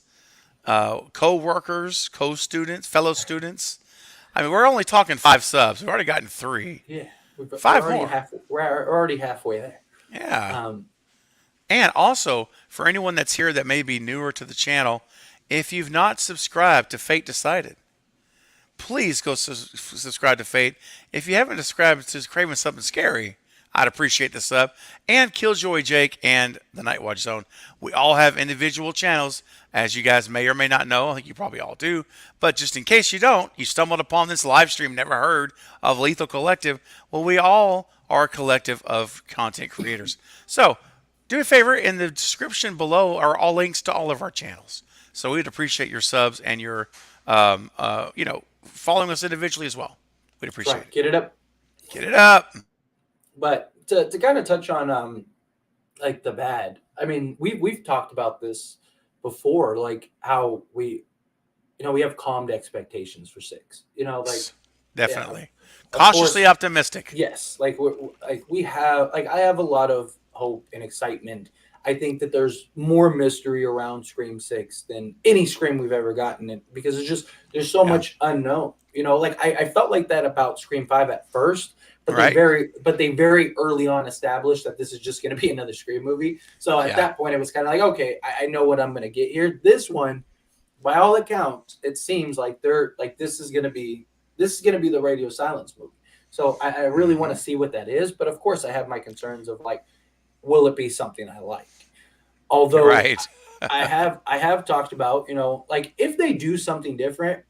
co-workers, co-students, fellow students. I mean, we're only talking 5 subs. We've already gotten 3. Yeah. 5 more. We're already halfway there. Yeah. And also, for anyone that's here that may be newer to the channel, if you've not subscribed to Fate Decided, please go subscribe to Fate. If you haven't subscribed to Craving Something Scary, I'd appreciate the sub. And Killjoy Jake and the Night Watch Zone. We all have individual channels, as you guys may or may not know. I think you probably all do. But just in case you don't, you stumbled upon this live stream, never heard of Lethal Collective. Well, we all are a collective of content creators. So do me a favor, in the description below are all links to all of our channels. So we'd appreciate your subs and your, following us individually as well. We'd appreciate it. Get it up. Get it up. But to kind of touch on like the bad, I mean, we've talked about this before, like how we have calmed expectations for 6. Definitely cautiously optimistic. Yes, I have a lot of hope and excitement. I think that there's more mystery around Scream 6 than any Scream we've ever gotten, because there's so much unknown. I felt like that about Scream 5 at first. But they very early on established that this is just going to be another Scream movie. So at that point, it was kind of like, okay, I know what I'm going to get here. This one, by all accounts, it seems like this is going to be the Radio Silence movie. So I really want to see what that is. But of course, I have my concerns of will it be something I like? Although I have talked about, if they do something different,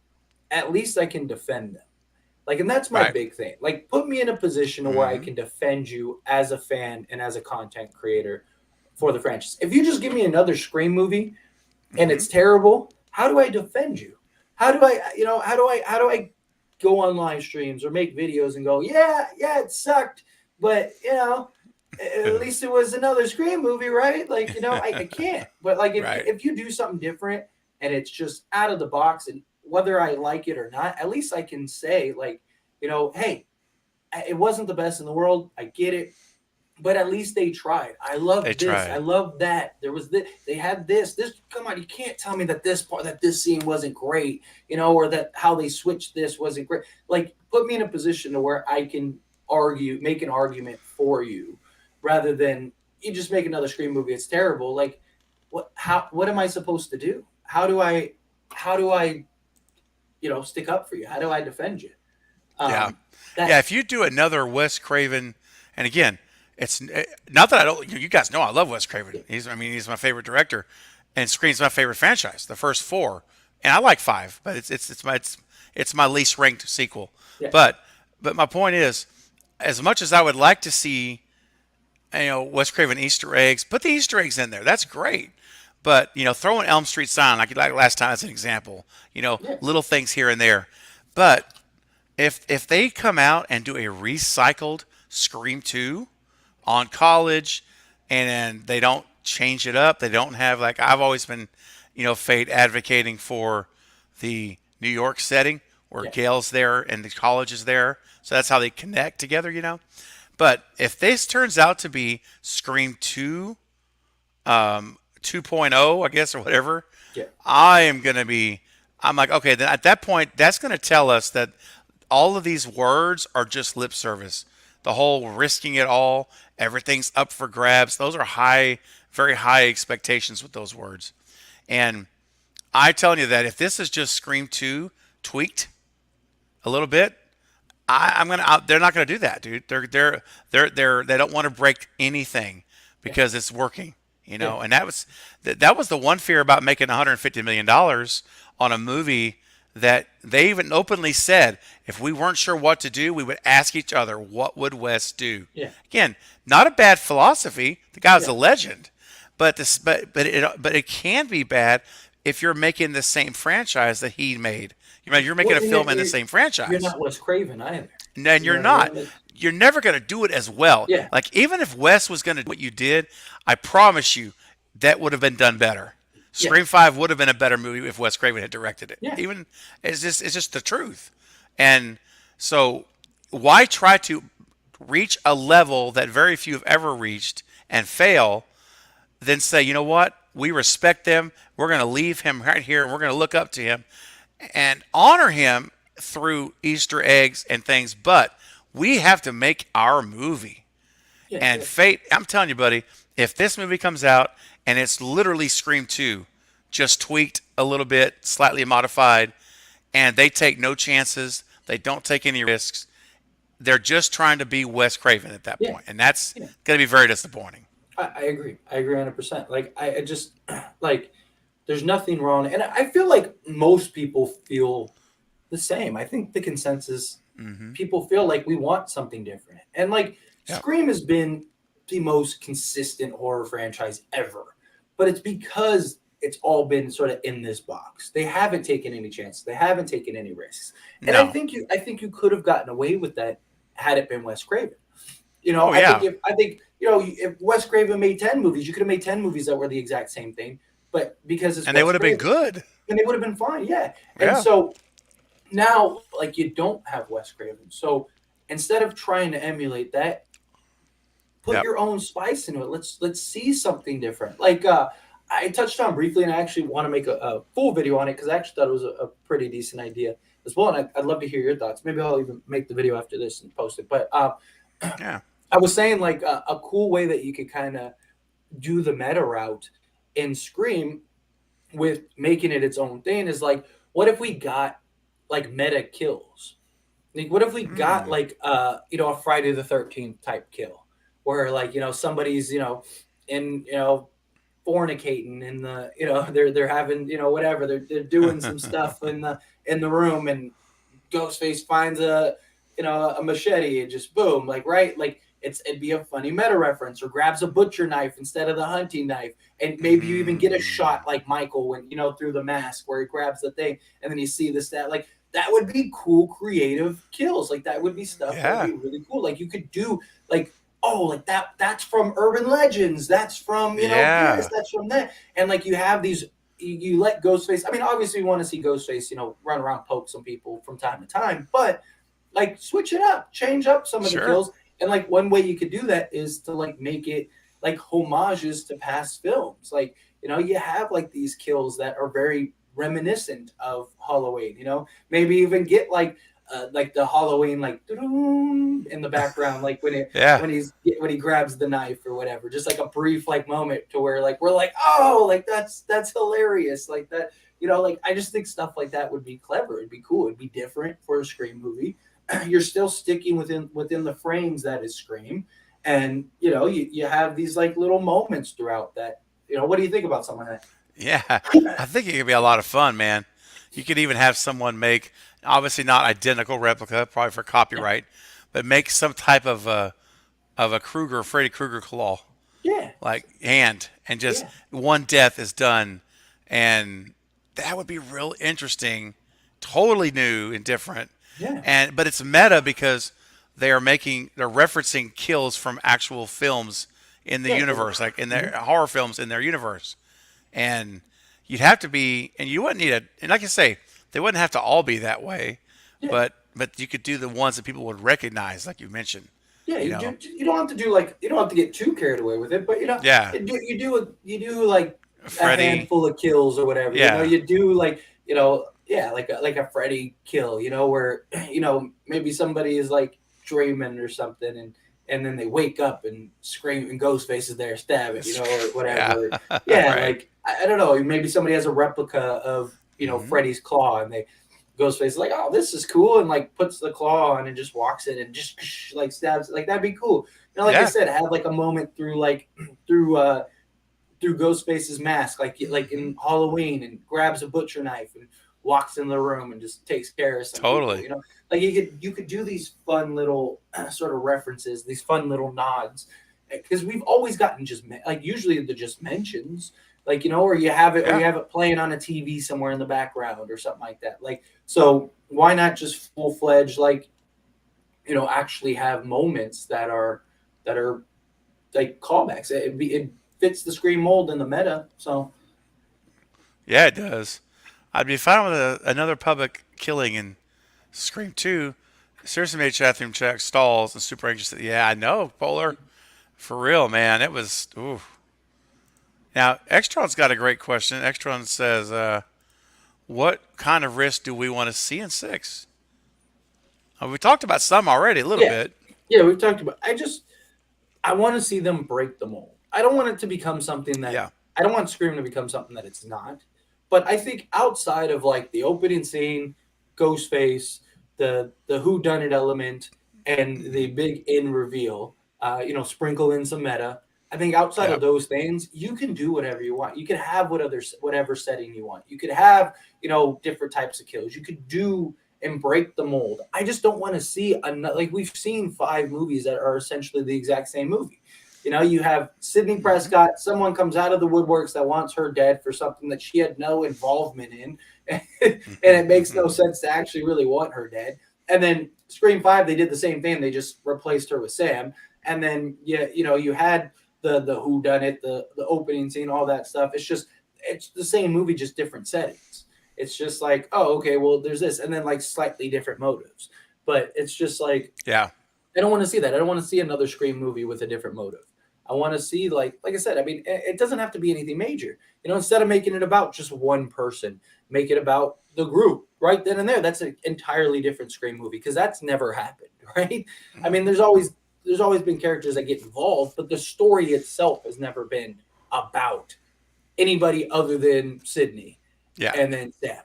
at least I can defend them. And that's my big thing. Put me in a position where I can defend you as a fan and as a content creator for the franchise. If you just give me another Scream movie and it's terrible, how do I defend you? How do I go on live streams or make videos and go, yeah, it sucked, but at least it was another Scream movie, right? I can't. But if you do something different and it's just out of the box, and whether I like it or not, at least I can say, hey, it wasn't the best in the world. I get it. But at least they tried. I love this. Tried. I love that. There was this. They had this. Come on, you can't tell me that this scene wasn't great, or that how they switched this wasn't great. Put me in a position to where I can make an argument for you, rather than you just make another Scream movie. It's terrible. What am I supposed to do? How do I stick up for you? How do I defend you? If you do another Wes Craven, and again, it's not that I don't. You guys know I love Wes Craven. He's my favorite director, and Scream's my favorite franchise. The first 4, and I like 5, but it's my least ranked sequel. Yeah. But But my point is, as much as I would like to see, Wes Craven Easter eggs, put the Easter eggs in there. That's great. But throw an Elm Street sign like last time as an example. Yeah, Little things here and there. But if they come out and do a recycled Scream 2 on college, and then they don't change it up, they don't have, like, I've always been, Fate advocating for the New York setting where yeah, Gail's there and the college is there, so that's how they connect together. But if this turns out to be Scream 2, 2.0, I guess, or whatever, yeah, I am going to be, I'm like, okay, then at that point, that's going to tell us that all of these words are just lip service. The whole risking it all, everything's up for grabs. Those are high, very high expectations with those words. And I telling you that if this is just Scream 2 tweaked a little bit, I'm gonna. They're not gonna do that, dude. They don't want to break anything because it's working, yeah, And that was the one fear about making 150 million dollars on a movie, that they even openly said if we weren't sure what to do, we would ask each other, what would Wes do? yeah, Again, not a bad philosophy. The guy's yeah, a legend, but it can be bad if you're making the same franchise that he made. You're making Well, a film in the same you're franchise. not Wes Craven either. And You you're know what I not. mean? You're never going to do it as well. Yeah, Like, even if Wes was going to do what you did, I promise you that would have been done better. yeah, Scream 5 would have been a better movie if Wes Craven had directed it. yeah, Even it's just the truth. And so why try to reach a level that very few have ever reached and fail, then say, you know what? We respect them. We're going to leave him right here, and we're going to look up to him and honor him through Easter eggs and things. But we have to make our movie. yeah, And yeah, Fate, I'm telling you, buddy, if this movie comes out and it's literally Scream 2, just tweaked a little bit, slightly modified, and they take no chances, they don't take any risks, they're just trying to be Wes Craven at that yeah, point. And that's yeah. going to be very disappointing. I agree. I agree 100%. Like I just like there's nothing wrong, and I feel like most people feel the same. I think the consensus Hmm. people feel like we want something different, and like Yep. Scream has been the most consistent horror franchise ever, but it's because it's all been sort of in this box. They haven't taken any chances. They haven't taken any risks, and No. I think you could have gotten away with that had it been Wes Craven. Oh, yeah. I think if Wes Craven made 10 movies, you could have made 10 movies that were the exact same thing, but because it's And they Wes would have been Craven, good. and they would have been fine, yeah. And Yeah. so now, like you don't have Wes Craven, so instead of trying to emulate that, put Yep. your own spice into it. Let's see something different. Like I touched on briefly, and I actually want to make a full video on it because I actually thought it was a pretty decent idea as well. And I'd love to hear your thoughts. Maybe I'll even make the video after this and post it. But Yeah. I was saying like a cool way that you could kind of do the meta route in Scream with making it its own thing is like, what if we got like meta kills? Like, what if we got Mm. like a Friday the 13th type kill, where like somebody's in fornicating in the they're having whatever they're doing some stuff in the room, and Ghostface finds a machete and just boom, like right, like it'd be a funny meta reference, or grabs a butcher knife instead of the hunting knife, and maybe you even get a shot like Michael when through the mask where he grabs the thing and then you see the stat, like that would be cool creative kills, like that would be stuff that Yeah. would be really cool, like you could do like, oh, like that's from urban legends, that's from Yeah. this, that's from that, and like you have these, you let Ghostface, I mean obviously we want to see Ghostface run around, poke some people from time to time, but like switch it up, change up some of the Sure. kills. And like one way you could do that is to like make it like homages to past films. Like, you have like these kills that are very reminiscent of Halloween, maybe even get like the Halloween like in the background, like Yeah. when he grabs the knife or whatever, just like a brief like moment to where like we're like, oh, like that's hilarious, like that, like I just think stuff like that would be clever, it'd be cool, it'd be different for a Scream movie. You're still sticking within the frames that is Scream, and you have these like little moments throughout that. What do you think about something like that? Yeah. I think it could be a lot of fun, man. You could even have someone make, obviously not identical replica, probably for copyright, but make some type of a Krueger, Freddy Krueger claw, Yeah, like hand, and just yeah, one death is done, and that would be real interesting, totally new and different, yeah, and but it's meta because they're referencing kills from actual films in the yeah. universe, like in their horror films in their universe, and you'd have to be, and you wouldn't need a, and like I say, they wouldn't have to all be that way, Yeah. but you could do the ones that people would recognize, like you mentioned, Yeah, you you know, do. You don't have to do like you don't have to get too carried away with it, but yeah, you do like a Freddy, handful of kills or whatever. yeah, You do like yeah, like a Freddy kill. Where maybe somebody is like dreaming or something, and then they wake up and scream and Ghostface is there, stab it, or yeah, whatever. Yeah, right, like I don't know. Maybe somebody has a replica of hmm, Freddy's claw, and they Ghostface is like, oh, this is cool, and like puts the claw on and just walks in and just like stabs. Like that'd be cool. Like I yeah, said, have like a moment through like through Ghostface's mask, like hmm, in Halloween, and grabs a butcher knife and walks in the room and just takes care of some people. totally, Like you could do these fun little sort of references, these fun little nods, because we've always gotten just like usually the just mentions, like or yeah, you have it playing on a TV somewhere in the background or something like that. Like so, why not just full fledged like actually have moments that are like callbacks. It fits the Scream mold in the meta. So yeah, it does. I'd be fine with another public killing in Scream 2. Seriously made Chatham check stalls and super anxious. Yeah, I know, Polar. For real, man. It was, ooh. Now, Extron's got a great question. Extron says, what kind of risk do we want to see in 6? We talked about some already, a little yeah, bit. yeah, we've talked about. I want to see them break the mold. I don't want it to become something that Yeah. I don't want Scream to become something that it's not. But I think outside of like the opening scene, Ghostface, the Who Done It element, and the Hmm. big in reveal, sprinkle in some meta. I think outside Yeah. of those things, you can do whatever you want. You can have whatever setting you want. You could have different types of kills. You could do and break the mold. I just don't want to see another, like we've seen 5 movies that are essentially the exact same movie. You have Sidney Hmm. Prescott, someone comes out of the woodworks that wants her dead for something that she had no involvement in. And it makes no sense to actually really want her dead. And then Scream 5, they did the same thing. They just replaced her with Sam. And then you had the who done it, the opening scene, all that stuff. It's the same movie, just different settings. It's just like, oh, okay, well, there's this, and then like slightly different motives. But it's just like Yeah. I don't want to see that. I don't want to see another Scream movie with a different motive. I want to see like I said. I mean, it doesn't have to be anything major. Instead of making it about just one person, make it about the group right then and there. That's an entirely different Scream movie because that's never happened, right? I mean, there's always been characters that get involved, but the story itself has never been about anybody other than Sydney Yeah. and then Sam.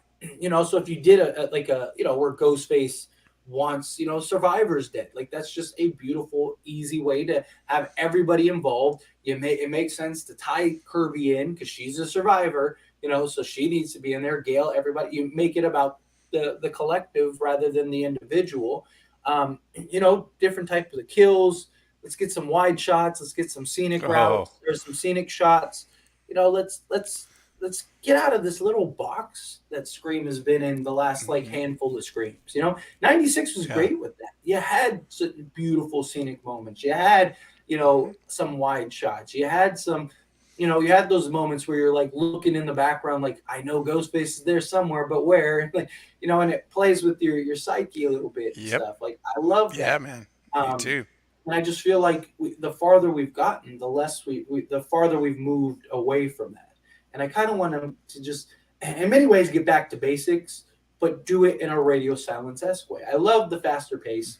So if you did where Ghostface wants survivors dead, like that's just a beautiful, easy way to have everybody involved. It makes sense to tie Kirby in because she's a survivor, so she needs to be in there. Gail, everybody, you make it about the collective rather than the individual. Different types of kills. Let's get some wide shots. Let's get some scenic Oh. routes or some scenic shots. Let's get out of this little box that Scream has been in the last like Hmm. handful of Screams. 96 was Yeah. great with that. You had such beautiful scenic moments. You had, Hmm. some wide shots. You had you had those moments where you're like looking in the background, like I know Ghostface is there somewhere, but where? Like, and it plays with your psyche a little bit and Yep. stuff. Like I love Yeah, that. man. Me Um, too. and I just feel like the farther we've gotten, the less the farther we've moved away from that. And I kind of want them to just, in many ways, get back to basics, but do it in a radio silence esque way. I love the faster pace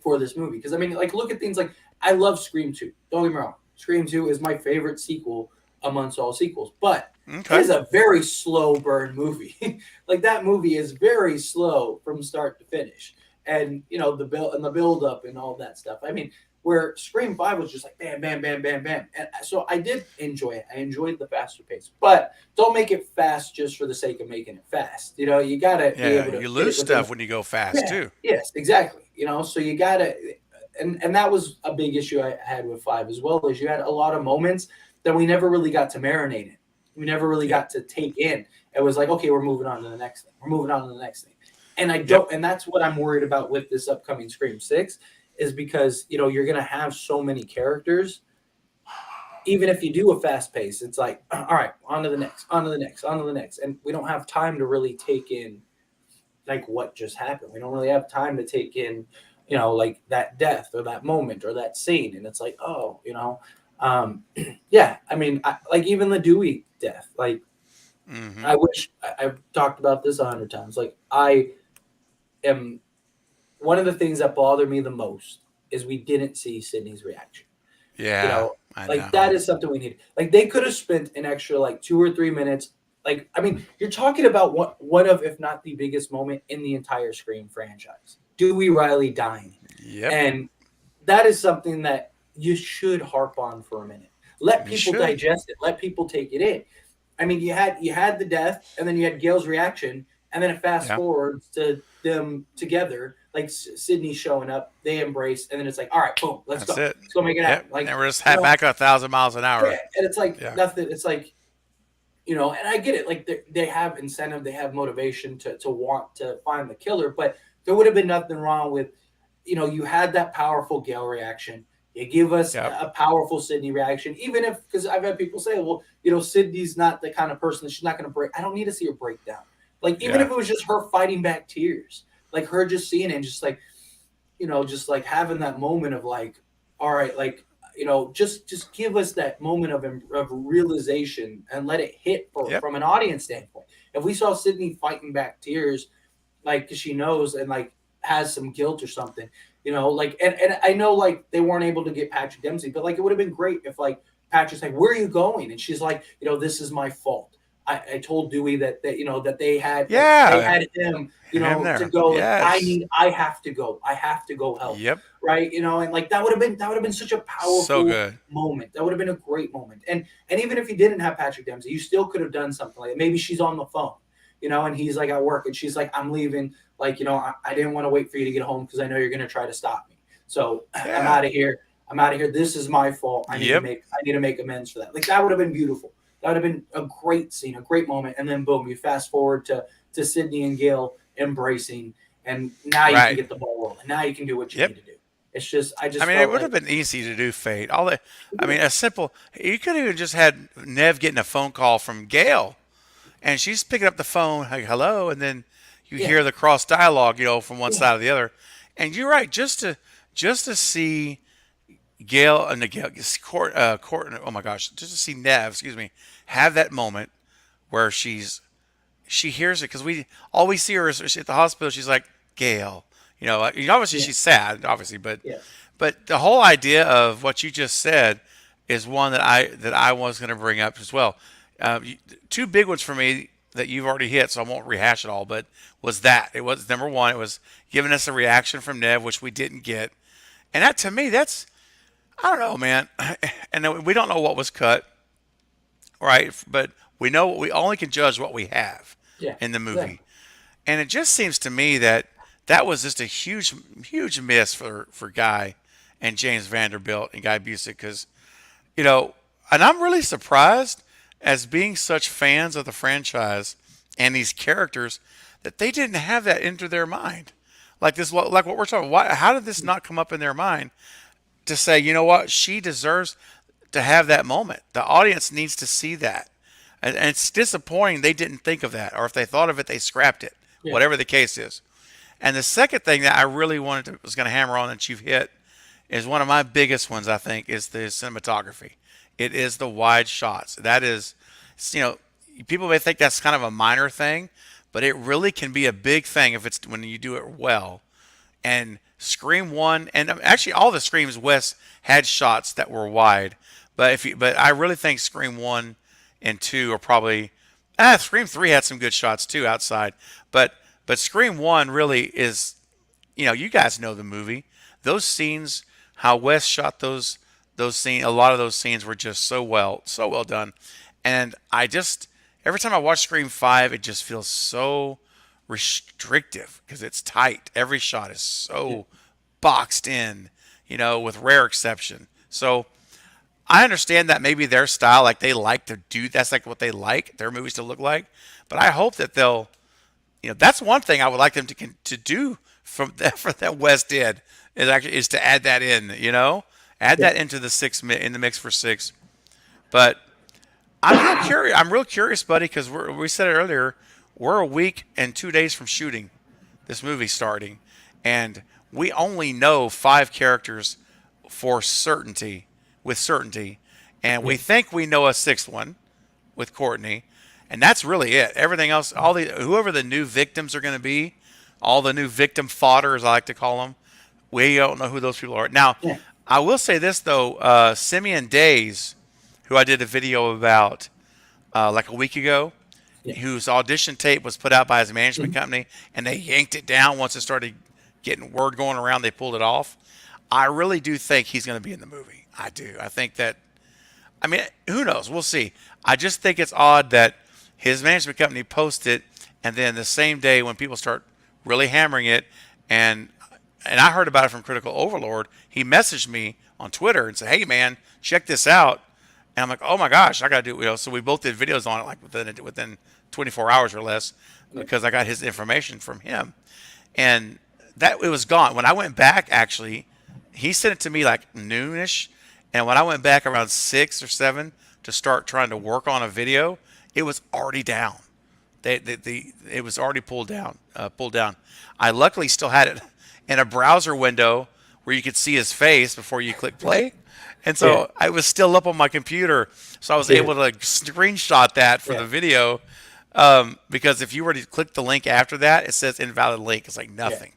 for this movie because I mean, like, look at things like I love Scream 2. Don't get me wrong, Scream 2 is my favorite sequel amongst all sequels, but it Okay. is a very slow burn movie. Like that movie is very slow from start to finish, and the build up and all that stuff. I mean, Where Scream 5 was just like bam, bam, bam, bam, bam. And so I did enjoy it. I enjoyed the faster pace. But don't make it fast just for the sake of making it fast. You got to be Yeah, able to you hit lose it within stuff when you go fast yeah, too. yes, exactly. So you got to and that was a big issue I had with 5 as well, is you had a lot of moments that we never really got to marinate in. We never really got to take in. It was like, okay, we're moving on to the next thing. We're moving on to the next thing. And I don't, and that's what I'm worried about with this upcoming Scream 6, is because, you're going to have so many characters. Even if you do a fast pace, it's like, all right, on to the next, on to the next, on to the next. And we don't have time to really take in like what just happened. We don't really have time to take in, like that death or that moment or that scene. And it's like, oh, yeah, I mean, like even the Dewey death, like I wish I've talked about this 100 times. Like I am one of the things that bothered me the most is we didn't see Sydney's reaction. Yeah, I Like know. that is something we need. Like they could have spent an extra like 2 or 3 minutes. Like, I mean, you're talking about one of, if not the biggest moment in the entire Scream franchise. Dewey Riley dying. Yep. And that is something that you should harp on for a minute. Let You people should. digest it. Let people take it in. I mean, you had the death, and then you had Gail's reaction, and then it fast forwards to them together, like Sydney showing up, they embrace, and then it's like, all right, boom, let's That's go. it. Let's go make it happen. Yep. Like, And we're just back at 1,000 miles an hour. yeah, and it's like Yeah. nothing. It's like, and I get it. Like they have incentive, they have motivation to want to find the killer, but there would have been nothing wrong with, you had that powerful Gail reaction. You give us a powerful Sydney reaction, even if, because I've had people say, well, Sydney's not the kind of person that she's not going to break. I don't need to see her break down. Like, even if it was just her fighting back tears, like her just seeing it and just like, just like having that moment of like, all right, like, just give us that moment of realization and let it hit from an audience standpoint. If we saw Sydney fighting back tears, like, because she knows and like has some guilt or something, like, and I know like they weren't able to get Patrick Dempsey, but like it would have been great if like Patrick's like, where are you going? And she's like, this is my fault. I told Dewey that that they had they had him to go. Like, I have to go. I have to go help. Yep. Right. And like that would have been such a powerful moment. That would have been a great moment. And even if you didn't have Patrick Dempsey, you still could have done something like that. Maybe she's on the phone, and he's like at work and she's like, I'm leaving. Like, I didn't want to wait for you to get home because I know you're going to try to stop me. So I'm out of here. This is my fault. I need to make amends for that. Like that would have been beautiful. That would have been a great scene, a great moment. And then boom, you fast forward to Sydney and Gail embracing, and now you can get the ball rolling. Now you can do what you need to do. It's just, I mean, it would have been easy to do, Fate. A simple. You could have even just had Nev getting a phone call from Gail, and she's picking up the phone, like, hello, and then you hear the cross dialogue, from one side or the other. And you're right, just to see Gail and the Court, oh my gosh, just to see Nev, have that moment where she hears it, because all we see her is at the hospital. She's like, Gail, obviously she's sad, obviously, but the whole idea of what you just said is one that I was going to bring up as well. Two big ones for me that you've already hit, so I won't rehash it all, but it was number one, it was giving us a reaction from Nev, which we didn't get. And that, to me, that's, I don't know, man. And we don't know what was cut, right? But we only can judge what we have in the movie. Exactly. And it just seems to me that was just a huge, huge miss for Guy and James Vanderbilt and Guy Busick, because, and I'm really surprised, as being such fans of the franchise and these characters, that they didn't have that into their mind. Like what we're talking about. How did this not come up in their mind to say, you know what, she deserves to have that moment. The audience needs to see that. And it's disappointing they didn't think of that, or if they thought of it, they scrapped it, whatever the case is. And the second thing that I really was going to hammer on that you've hit is one of my biggest ones, I think, is the cinematography. It is the wide shots. That is, people may think that's kind of a minor thing, but it really can be a big thing when you do it well. And Scream 1, and actually all the Screams, Wes had shots that were wide, but I really think Scream 1 and 2 are probably, Scream 3 had some good shots too outside, but Scream 1 really is, you guys know the movie. Those scenes how Wes shot those scenes. A lot of those scenes were just so well done. And I just every time I watch Scream 5, it just feels so restrictive because it's tight. Every shot is so boxed in, with rare exception. So I understand that maybe their style, like they like to do, that's like what they like their movies to look like. But I hope that they'll, that's one thing I would like them to do from that for that West did is to add that in, add that into the in the mix for 6. But I'm real curious. I'm real curious, buddy, because we said it earlier. We're a week and 2 days from shooting this movie starting, and we only know 5 characters for certainty, and we think we know a 6th one with Courtney, and that's really it. Everything else, whoever the new victims are going to be, all the new victim fodder, as I like to call them, we don't know who those people are. Now, I will say this though, Simeon Days, who I did a video about like a week ago, whose audition tape was put out by his management company, and they yanked it down once it started getting word going around. They pulled it off. I really do think he's going to be in the movie. I do. I think that. I mean, who knows? We'll see. I just think it's odd that his management company posted, and then the same day when people start really hammering it, and I heard about it from Critical Overlord, he messaged me on Twitter and said, "Hey man, check this out." And I'm like, "Oh my gosh, I got to do it." So we both did videos on it like within 24 hours or less because I got his information from him. And that it was gone. When I went back, actually, he sent it to me like noonish. And when I went back around 6 or 7 to start trying to work on a video, it was already down. It was already pulled down. I luckily still had it in a browser window where you could see his face before you click play. And so I was still up on my computer. So I was able to screenshot that for the video. Because if you were to click the link after that, it says invalid link. It's like nothing,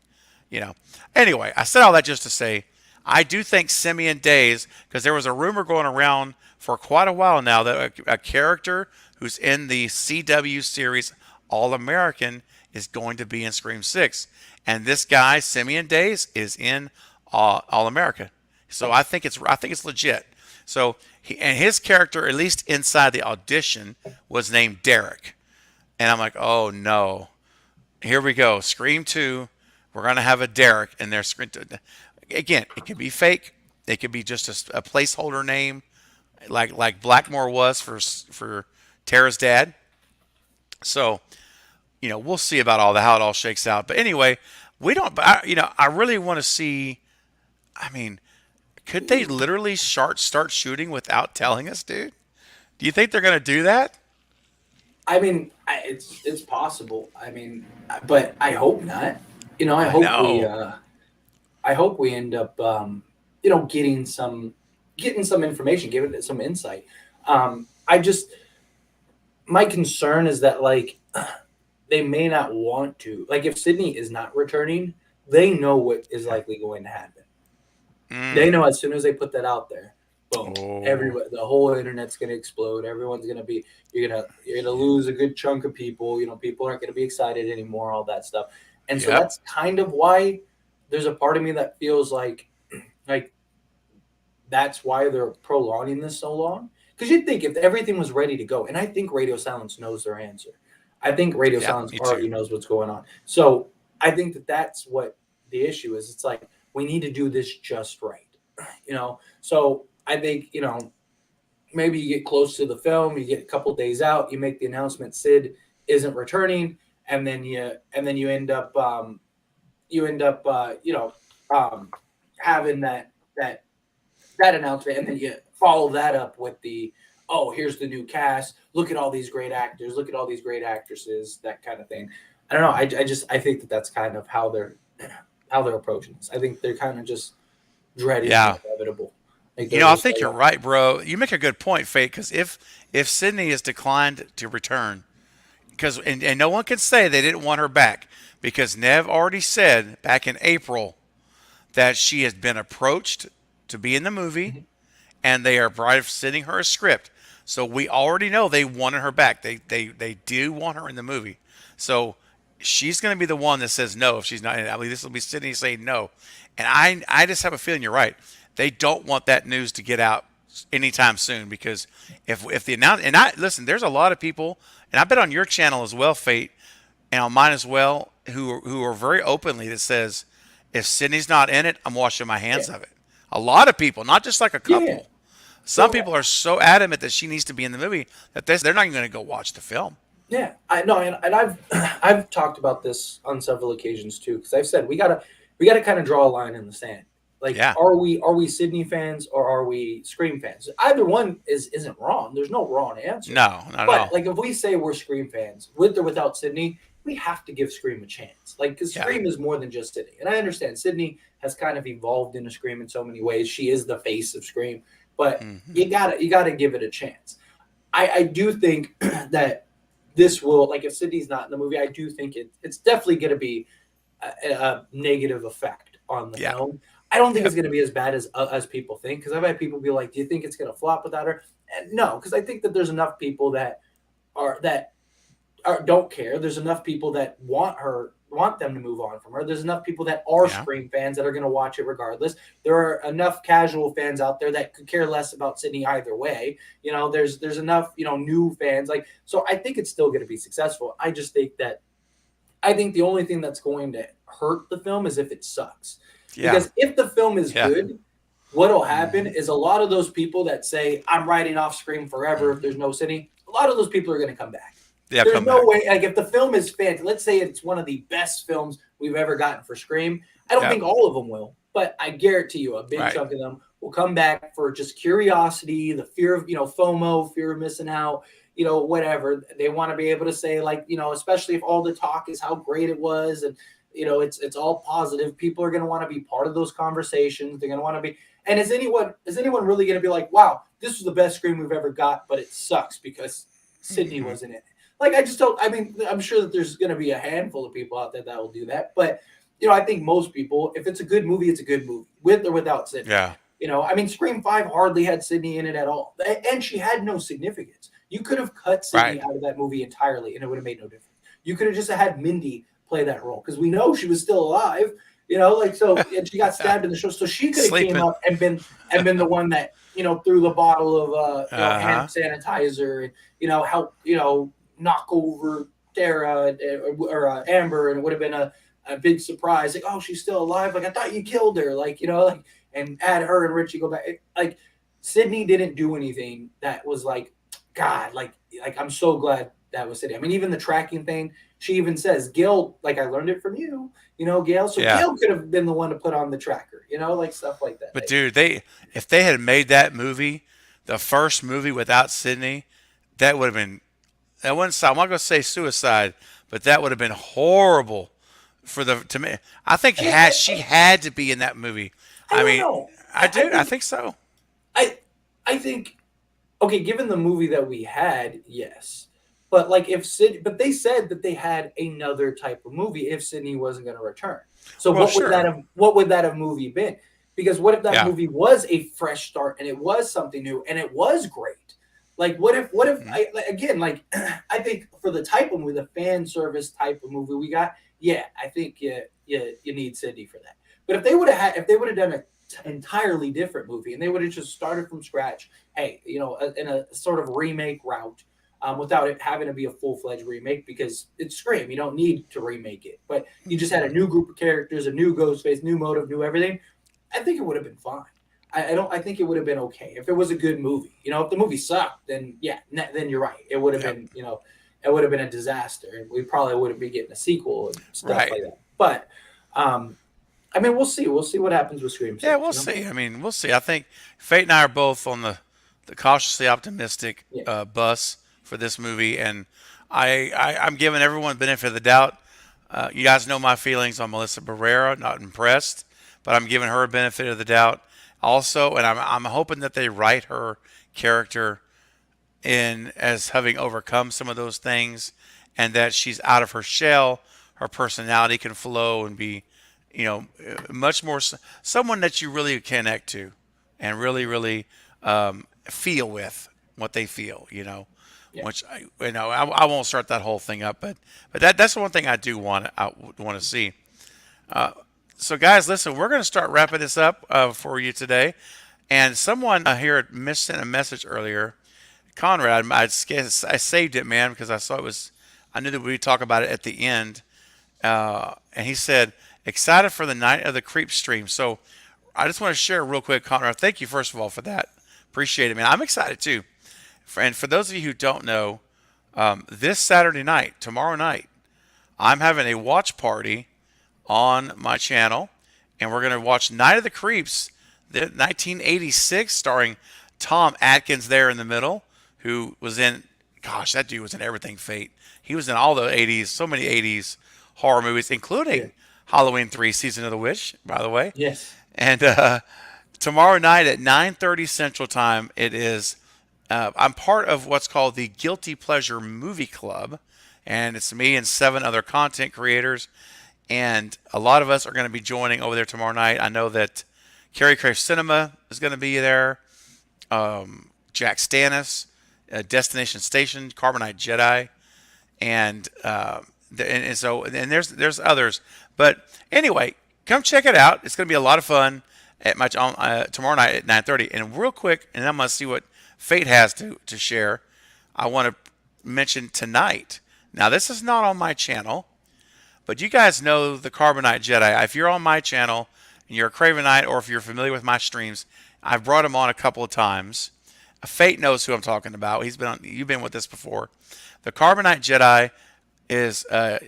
Anyway, I said all that just to say, I do think Simeon Days, because there was a rumor going around for quite a while now that a character who's in the CW series All American is going to be in Scream 6. And this guy, Simeon Days, is in All America. So I think it's legit. So his character, at least inside the audition, was named Derek. And I'm like, oh no, here we go. Scream 2, we're going to have a Derek in there. Again, it could be fake. It could be just a placeholder name, like Blackmore was for Tara's dad. So, we'll see about how it all shakes out. But anyway, I really want to see. I mean, could they literally start shooting without telling us, dude? Do you think they're going to do that? I mean, it's possible. I mean, but I hope not. I hope we end up, getting some information, giving it some insight. My concern is that they may not want to. Like if Sydney is not returning, they know what is likely going to happen. They know as soon as they put that out there, boom, the whole internet's going to explode. Everyone's going to be, you're going to lose a good chunk of people. People aren't going to be excited anymore, all that stuff. And so that's kind of why there's a part of me that feels like that's why they're prolonging this so long. Because you'd think if everything was ready to go, and I think Radio Silence knows their answer. I think Radio Silence already knows what's going on. So I think that's what the issue is. It's like, we need to do this just right. So I think, maybe you get close to the film, you get a couple days out, you make the announcement Sid isn't returning, and then you end up having that announcement, and then you follow that up with the, here's the new cast, look at all these great actors, look at all these great actresses, that kind of thing. I don't know. I think that's kind of how they're approaching this. I think they're kind of just dreading the inevitable. I think you're right, bro. You make a good point, Fate, because if Sydney is declined to return, and no one can say they didn't want her back, because Nev already said back in April that she has been approached to be in the movie, and they are sending her a script. So we already know they wanted her back. They do want her in the movie. So she's going to be the one that says no if she's not in it. I believe this will be Sydney saying no. And I just have a feeling you're right. they don't want that news to get out anytime soon because if the announce and I listen, there's a lot of people, and I bet on your channel as well, Fate, and on mine as well, who are very openly that says if Sydney's not in it, I'm washing my hands Yeah. of it. A lot of people, not just like a couple. Yeah. Some So, people are so adamant that she needs to be in the movie that they're not even going to go watch the film. yeah, I know, and I've I've talked about this on several occasions too, because I've said we gotta kind of draw a line in the sand. Like, Yeah. are we Sydney fans or are we Scream fans? Either one isn't wrong. There's no wrong answer. No, not at But all. like, if we say we're Scream fans, with or without Sydney, we have to give Scream a chance. Like, because Yeah. Scream is more than just Sydney, and I understand Sydney has kind of evolved into Scream in so many ways. She is the face of Scream, but you gotta give it a chance. I do think that this will, like, if Sydney's not in the movie, I do think it's definitely going to be a negative effect on the Yeah. film. I don't think it's going to be as bad as people think, because I've had people be like, "Do you think it's going to flop without her?" And no, because I think that there's enough people that don't care. There's enough people that want them to move on from her. There's enough people that are Yeah. Scream fans that are going to watch it regardless. There are enough casual fans out there that could care less about Sydney either way. You know, there's enough, new fans. Like, so I think it's still going to be successful. I just think that the only thing that's going to hurt the film is if it sucks. Yeah. Because if the film is Yeah. good, what'll happen is a lot of those people that say, "I'm writing off Scream forever if there's no Sydney," a lot of those people are going to come back. Yeah, There's come no back. way. Like, if the film is fantastic, let's say it's one of the best films we've ever gotten for Scream. I don't Yeah. think all of them will, but I guarantee you a big Right. chunk of them will come back for just curiosity, the fear of, FOMO, fear of missing out, whatever. They want to be able to say, like, especially if all the talk is how great it was and, it's all positive. People are going to want to be part of those conversations. They're going to want to be. And is anyone really going to be like, "Wow, this was the best Scream we've ever got, but it sucks because Sydney wasn't in it"? Like, I just don't. I mean, I'm sure that there's going to be a handful of people out there that will do that, but I think most people, if it's a good movie, it's a good movie, with or without Sydney. Yeah. I mean, Scream 5 hardly had Sydney in it at all, and she had no significance. You could have cut Sydney Right. out of that movie entirely, and it would have made no difference. You could have just had Mindy play that role, because we know she was still alive. And she got stabbed in the show, so she could have came Sleeping. up and been the one that threw the bottle of hand sanitizer and help knock over Tara or Amber, and it would have been a big surprise. Like, "Oh, she's still alive. Like, I thought you killed her." And add her and Richie go back. Like, Sydney didn't do anything that was like, God, like I'm so glad that was Sydney. I mean, even the tracking thing, she even says, "Gail, like, I learned it from you, Gail." So Yeah. Gail could have been the one to put on the tracker, like stuff like that. But dude, if they had made that movie, the first movie without Sydney, that would have been. That wouldn't. I'm not going to say suicide, but that would have been horrible to me. I think she had to be in that movie. I don't mean, know. I think so. I think, okay, given the movie that we had, yes. But like, but they said that they had another type of movie if Sydney wasn't going to return. So Well, what would that have movie been? Because what if that Yeah. movie was a fresh start and it was something new and it was great? Like, what if I think for the type of movie, the fan service type of movie we got, yeah, I think you need Sydney for that. But if they would have done an entirely different movie and they would have just started from scratch, hey, in a sort of remake route, without it having to be a full-fledged remake, because it's Scream, you don't need to remake it. But you just had a new group of characters, a new Ghostface, new motive, new everything. I think it would have been fine. I think it would have been okay if it was a good movie. If the movie sucked, then then you're right. It would have been, it would have been a disaster, and we probably wouldn't be getting a sequel and stuff Right. like that. But I mean, we'll see. We'll see what happens with Scream 6. Yeah, we'll see. I mean, we'll see. I think Fate and I are both on the cautiously optimistic bus for this movie, and I'm giving everyone the benefit of the doubt. You guys know my feelings on Melissa Barrera. Not impressed, but I'm giving her a benefit of the doubt also, and I'm hoping that they write her character in as having overcome some of those things, and that she's out of her shell. Her personality can flow and be, much more someone that you really connect to, and really, really feel with what they feel. Which I won't start that whole thing up, but that's the one thing I do want to see. So guys, listen, we're going to start wrapping this up for you today. And someone here sent a message earlier. Conrad, I saved it, man, because I saw it was. I knew that we'd talk about it at the end. And he said, excited for the Night of the Creep stream. So I just want to share real quick, Conrad. Thank you, first of all, for that. Appreciate it, man. I'm excited, too. And for those of you who don't know, this Saturday night, tomorrow night, I'm having a watch party on my channel. And we're going to watch Night of the Creeps, the 1986, starring Tom Atkins there in the middle, who was in, gosh, that dude was in everything, Fate. He was in all the 80s, so many 80s horror movies, including Halloween 3, Season of the Witch, by the way. Yes. And tomorrow night at 9:30 Central Time, it is, I'm part of what's called the Guilty Pleasure Movie Club, and it's me and 7 other content creators, and a lot of us are going to be joining over there tomorrow night. I know that Carrie Crave Cinema is going to be there, Jack Stannis, Destination Station, Carbonite Jedi, and there's others. But anyway, come check it out. It's going to be a lot of fun at my tomorrow night at 9:30. And real quick, and I'm going to see what Fate has to share. I want to mention tonight. Now, this is not on my channel, but you guys know the Carbonite Jedi. If you're on my channel and you're a Cravenite, or if you're familiar with my streams, I've brought him on a couple of times. Fate knows who I'm talking about. You've been with us before. The Carbonite Jedi is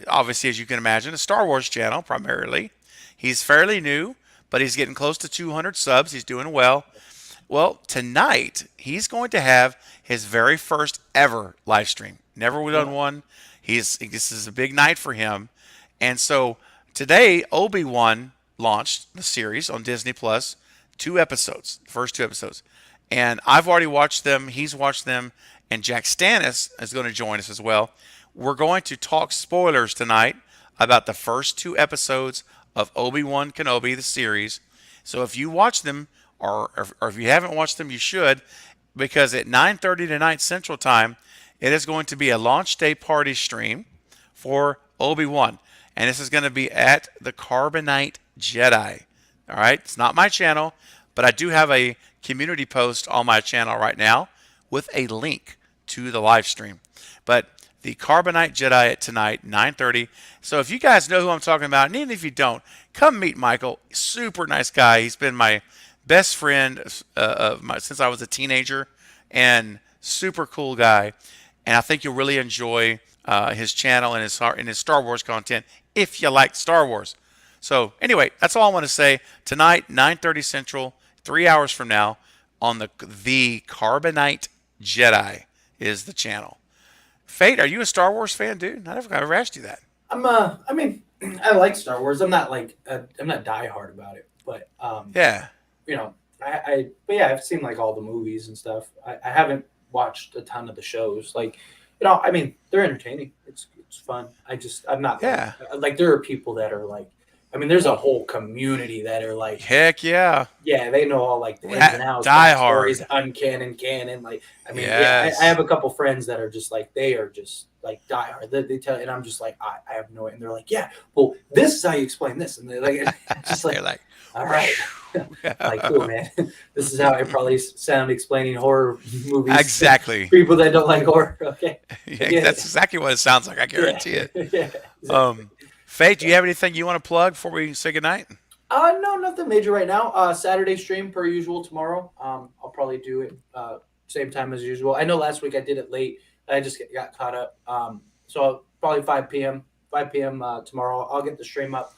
obviously, as you can imagine, a Star Wars channel primarily. He's fairly new, but he's getting close to 200 subs. He's doing well. Well, tonight he's going to have his very first ever live stream. Never done one. This is a big night for him, and so today Obi-Wan launched the series on Disney Plus. 2 episodes, the first 2 episodes. And I've already watched them. He's watched them. And Jack Stannis is going to join us as well. We're going to talk spoilers tonight about the first 2 episodes of Obi-Wan Kenobi, the series. So if you watch them, or if you haven't watched them, you should, because at 9:30 tonight Central Time, it is going to be a launch day party stream for Obi-Wan. And this is going to be at the Carbonite Jedi. All right? It's not my channel, but I do have a community post on my channel right now with a link to the live stream. But the Carbonite Jedi at tonight, 9:30. So if you guys know who I'm talking about, and even if you don't, come meet Michael. Super nice guy. He's been my best friend since I was a teenager, and super cool guy. And I think you'll really enjoy his channel and his Star Wars content if you like Star Wars. So anyway, that's all I want to say. Tonight, 9:30 Central, 3 hours from now, on the Carbonite Jedi is the channel. Fate, are you a Star Wars fan, dude? I never asked you that. I mean, I like Star Wars. I'm not I'm not diehard about it, but Yeah. you know, but yeah, I've seen like all the movies and stuff. I haven't watched a ton of the shows. Like, I mean, they're entertaining. It's fun. I'm not. Yeah. Like there are people that are like, I mean, there's a whole community that are like, Heck yeah. yeah, they know all like the ins and outs, Die stories, hard. uncanon, canon. Like, I mean, Yes. I have a couple friends that are just like, they are just like die hard. They tell, and I'm just like, I have no, and they're like, yeah, well, this is how you explain this, and they're like, it's just like, They're like, all right, like, cool, man. This is how I probably sound explaining horror movies. exactly. To people that don't like horror. Okay. Yeah, that's exactly what it sounds like. I guarantee it. Yeah. Exactly. Fate, do you have anything you want to plug before we say goodnight? No, nothing major right now. Saturday stream per usual tomorrow. I'll probably do it same time as usual. I know last week I did it late. I just got caught up. So probably 5 p.m. Tomorrow. I'll get the stream up.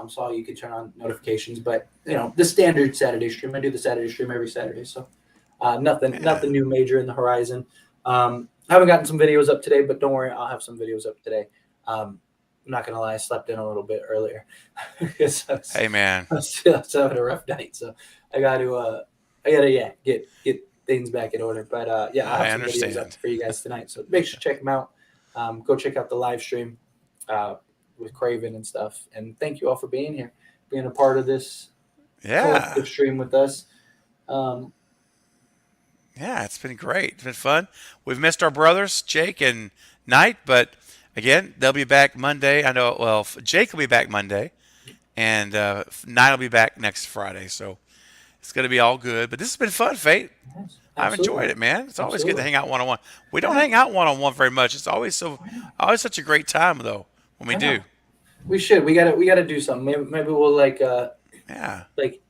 So you can turn on notifications. But the standard Saturday stream. I do the Saturday stream every Saturday. So nothing new major in the horizon. I haven't gotten some videos up today, but don't worry, I'll have some videos up today. I'm not gonna lie, I slept in a little bit earlier. Hey man, I was having a rough night, so I gotta get things back in order. But I'll have some videos up for you guys tonight. So make sure to check them out. Go check out the live stream with Craven and stuff. And thank you all for being here, being a part of this collective stream with us. Yeah, it's been great. It's been fun. We've missed our brothers, Jake and Knight, but again, they'll be back Monday. I know, well, Jake will be back Monday, and Knight will be back next Friday. So it's going to be all good. But this has been fun, Fate. Yes, I've absolutely. enjoyed it, man. It's always good to Absolutely. hang out one-on-one. We don't hang out one-on-one very much. It's always always such a great time though when we I know. do. We should. We gotta do something. Maybe we'll Yeah, like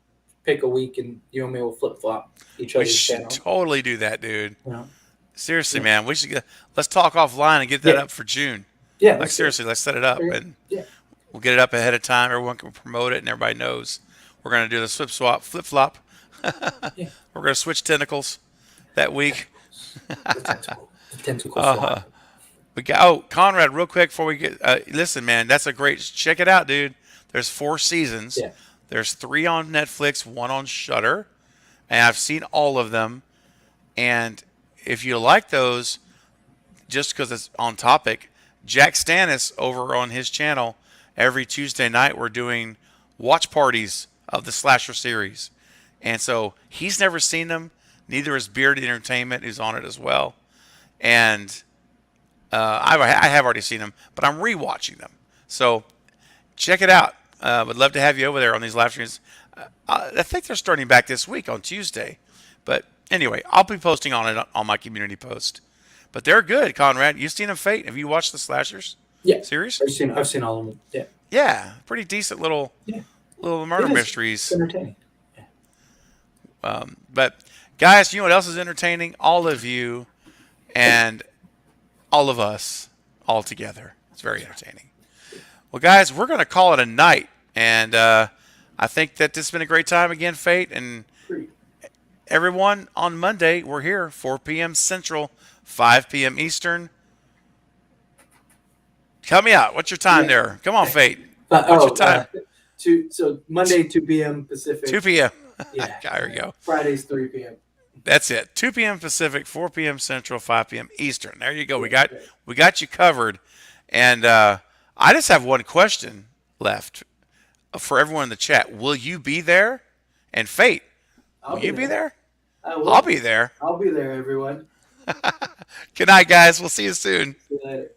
pick a week and you and me will flip flop each we other's should channel. totally do that, dude. You know? Seriously, Yeah. man. We should let's talk offline and get that Yeah. up for June. Yeah. Like let's do it. seriously, let's set it up and Yeah. we'll get it up ahead of time. Everyone can promote it, and everybody knows we're going to do the flip flop. Yeah. We're going to switch tentacles that week. The tentacle swap. We got Conrad, real quick before we get. Listen, man, that's a great. Check it out, dude. There's 4 seasons. Yeah. There's 3 on Netflix, 1 on Shudder, and I've seen all of them. And if you like those, just because it's on topic, Jack Stannis over on his channel every Tuesday night we're doing watch parties of the slasher series, and so he's never seen them. Neither is Beard Entertainment, who's on it as well, and I have already seen them, but I'm rewatching them. So check it out. Would love to have you over there on these live streams. I think they're starting back this week on Tuesday, but anyway, I'll be posting on it on my community post. But they're good, Conrad. You've seen them, Fate? Have you watched the slashers? Yeah. Series? I've seen all of them. Yeah. Yeah, pretty decent little murder It is. mysteries. It's entertaining. But guys, you know what else is entertaining? All of you and all of us all together. It's very entertaining. Well, guys, we're going to call it a night, and I think that this has been a great time again, Fate, and everyone on Monday we're here 4 p.m. Central, 5 p.m. Eastern. Help me out. What's your time there? Come on, Fate. What's your time? So Monday 2 p.m. Pacific. 2 p.m. Yeah. There we go. Fridays 3 p.m. That's it. 2 p.m. Pacific, 4 p.m. Central, 5 p.m. Eastern. There you go. We got you covered. And I just have one question left for everyone in the chat. Will you be there? And Fate, will you be there? I'll I'll be there. I'll be there, everyone. Good night, guys. We'll see you soon. See you later.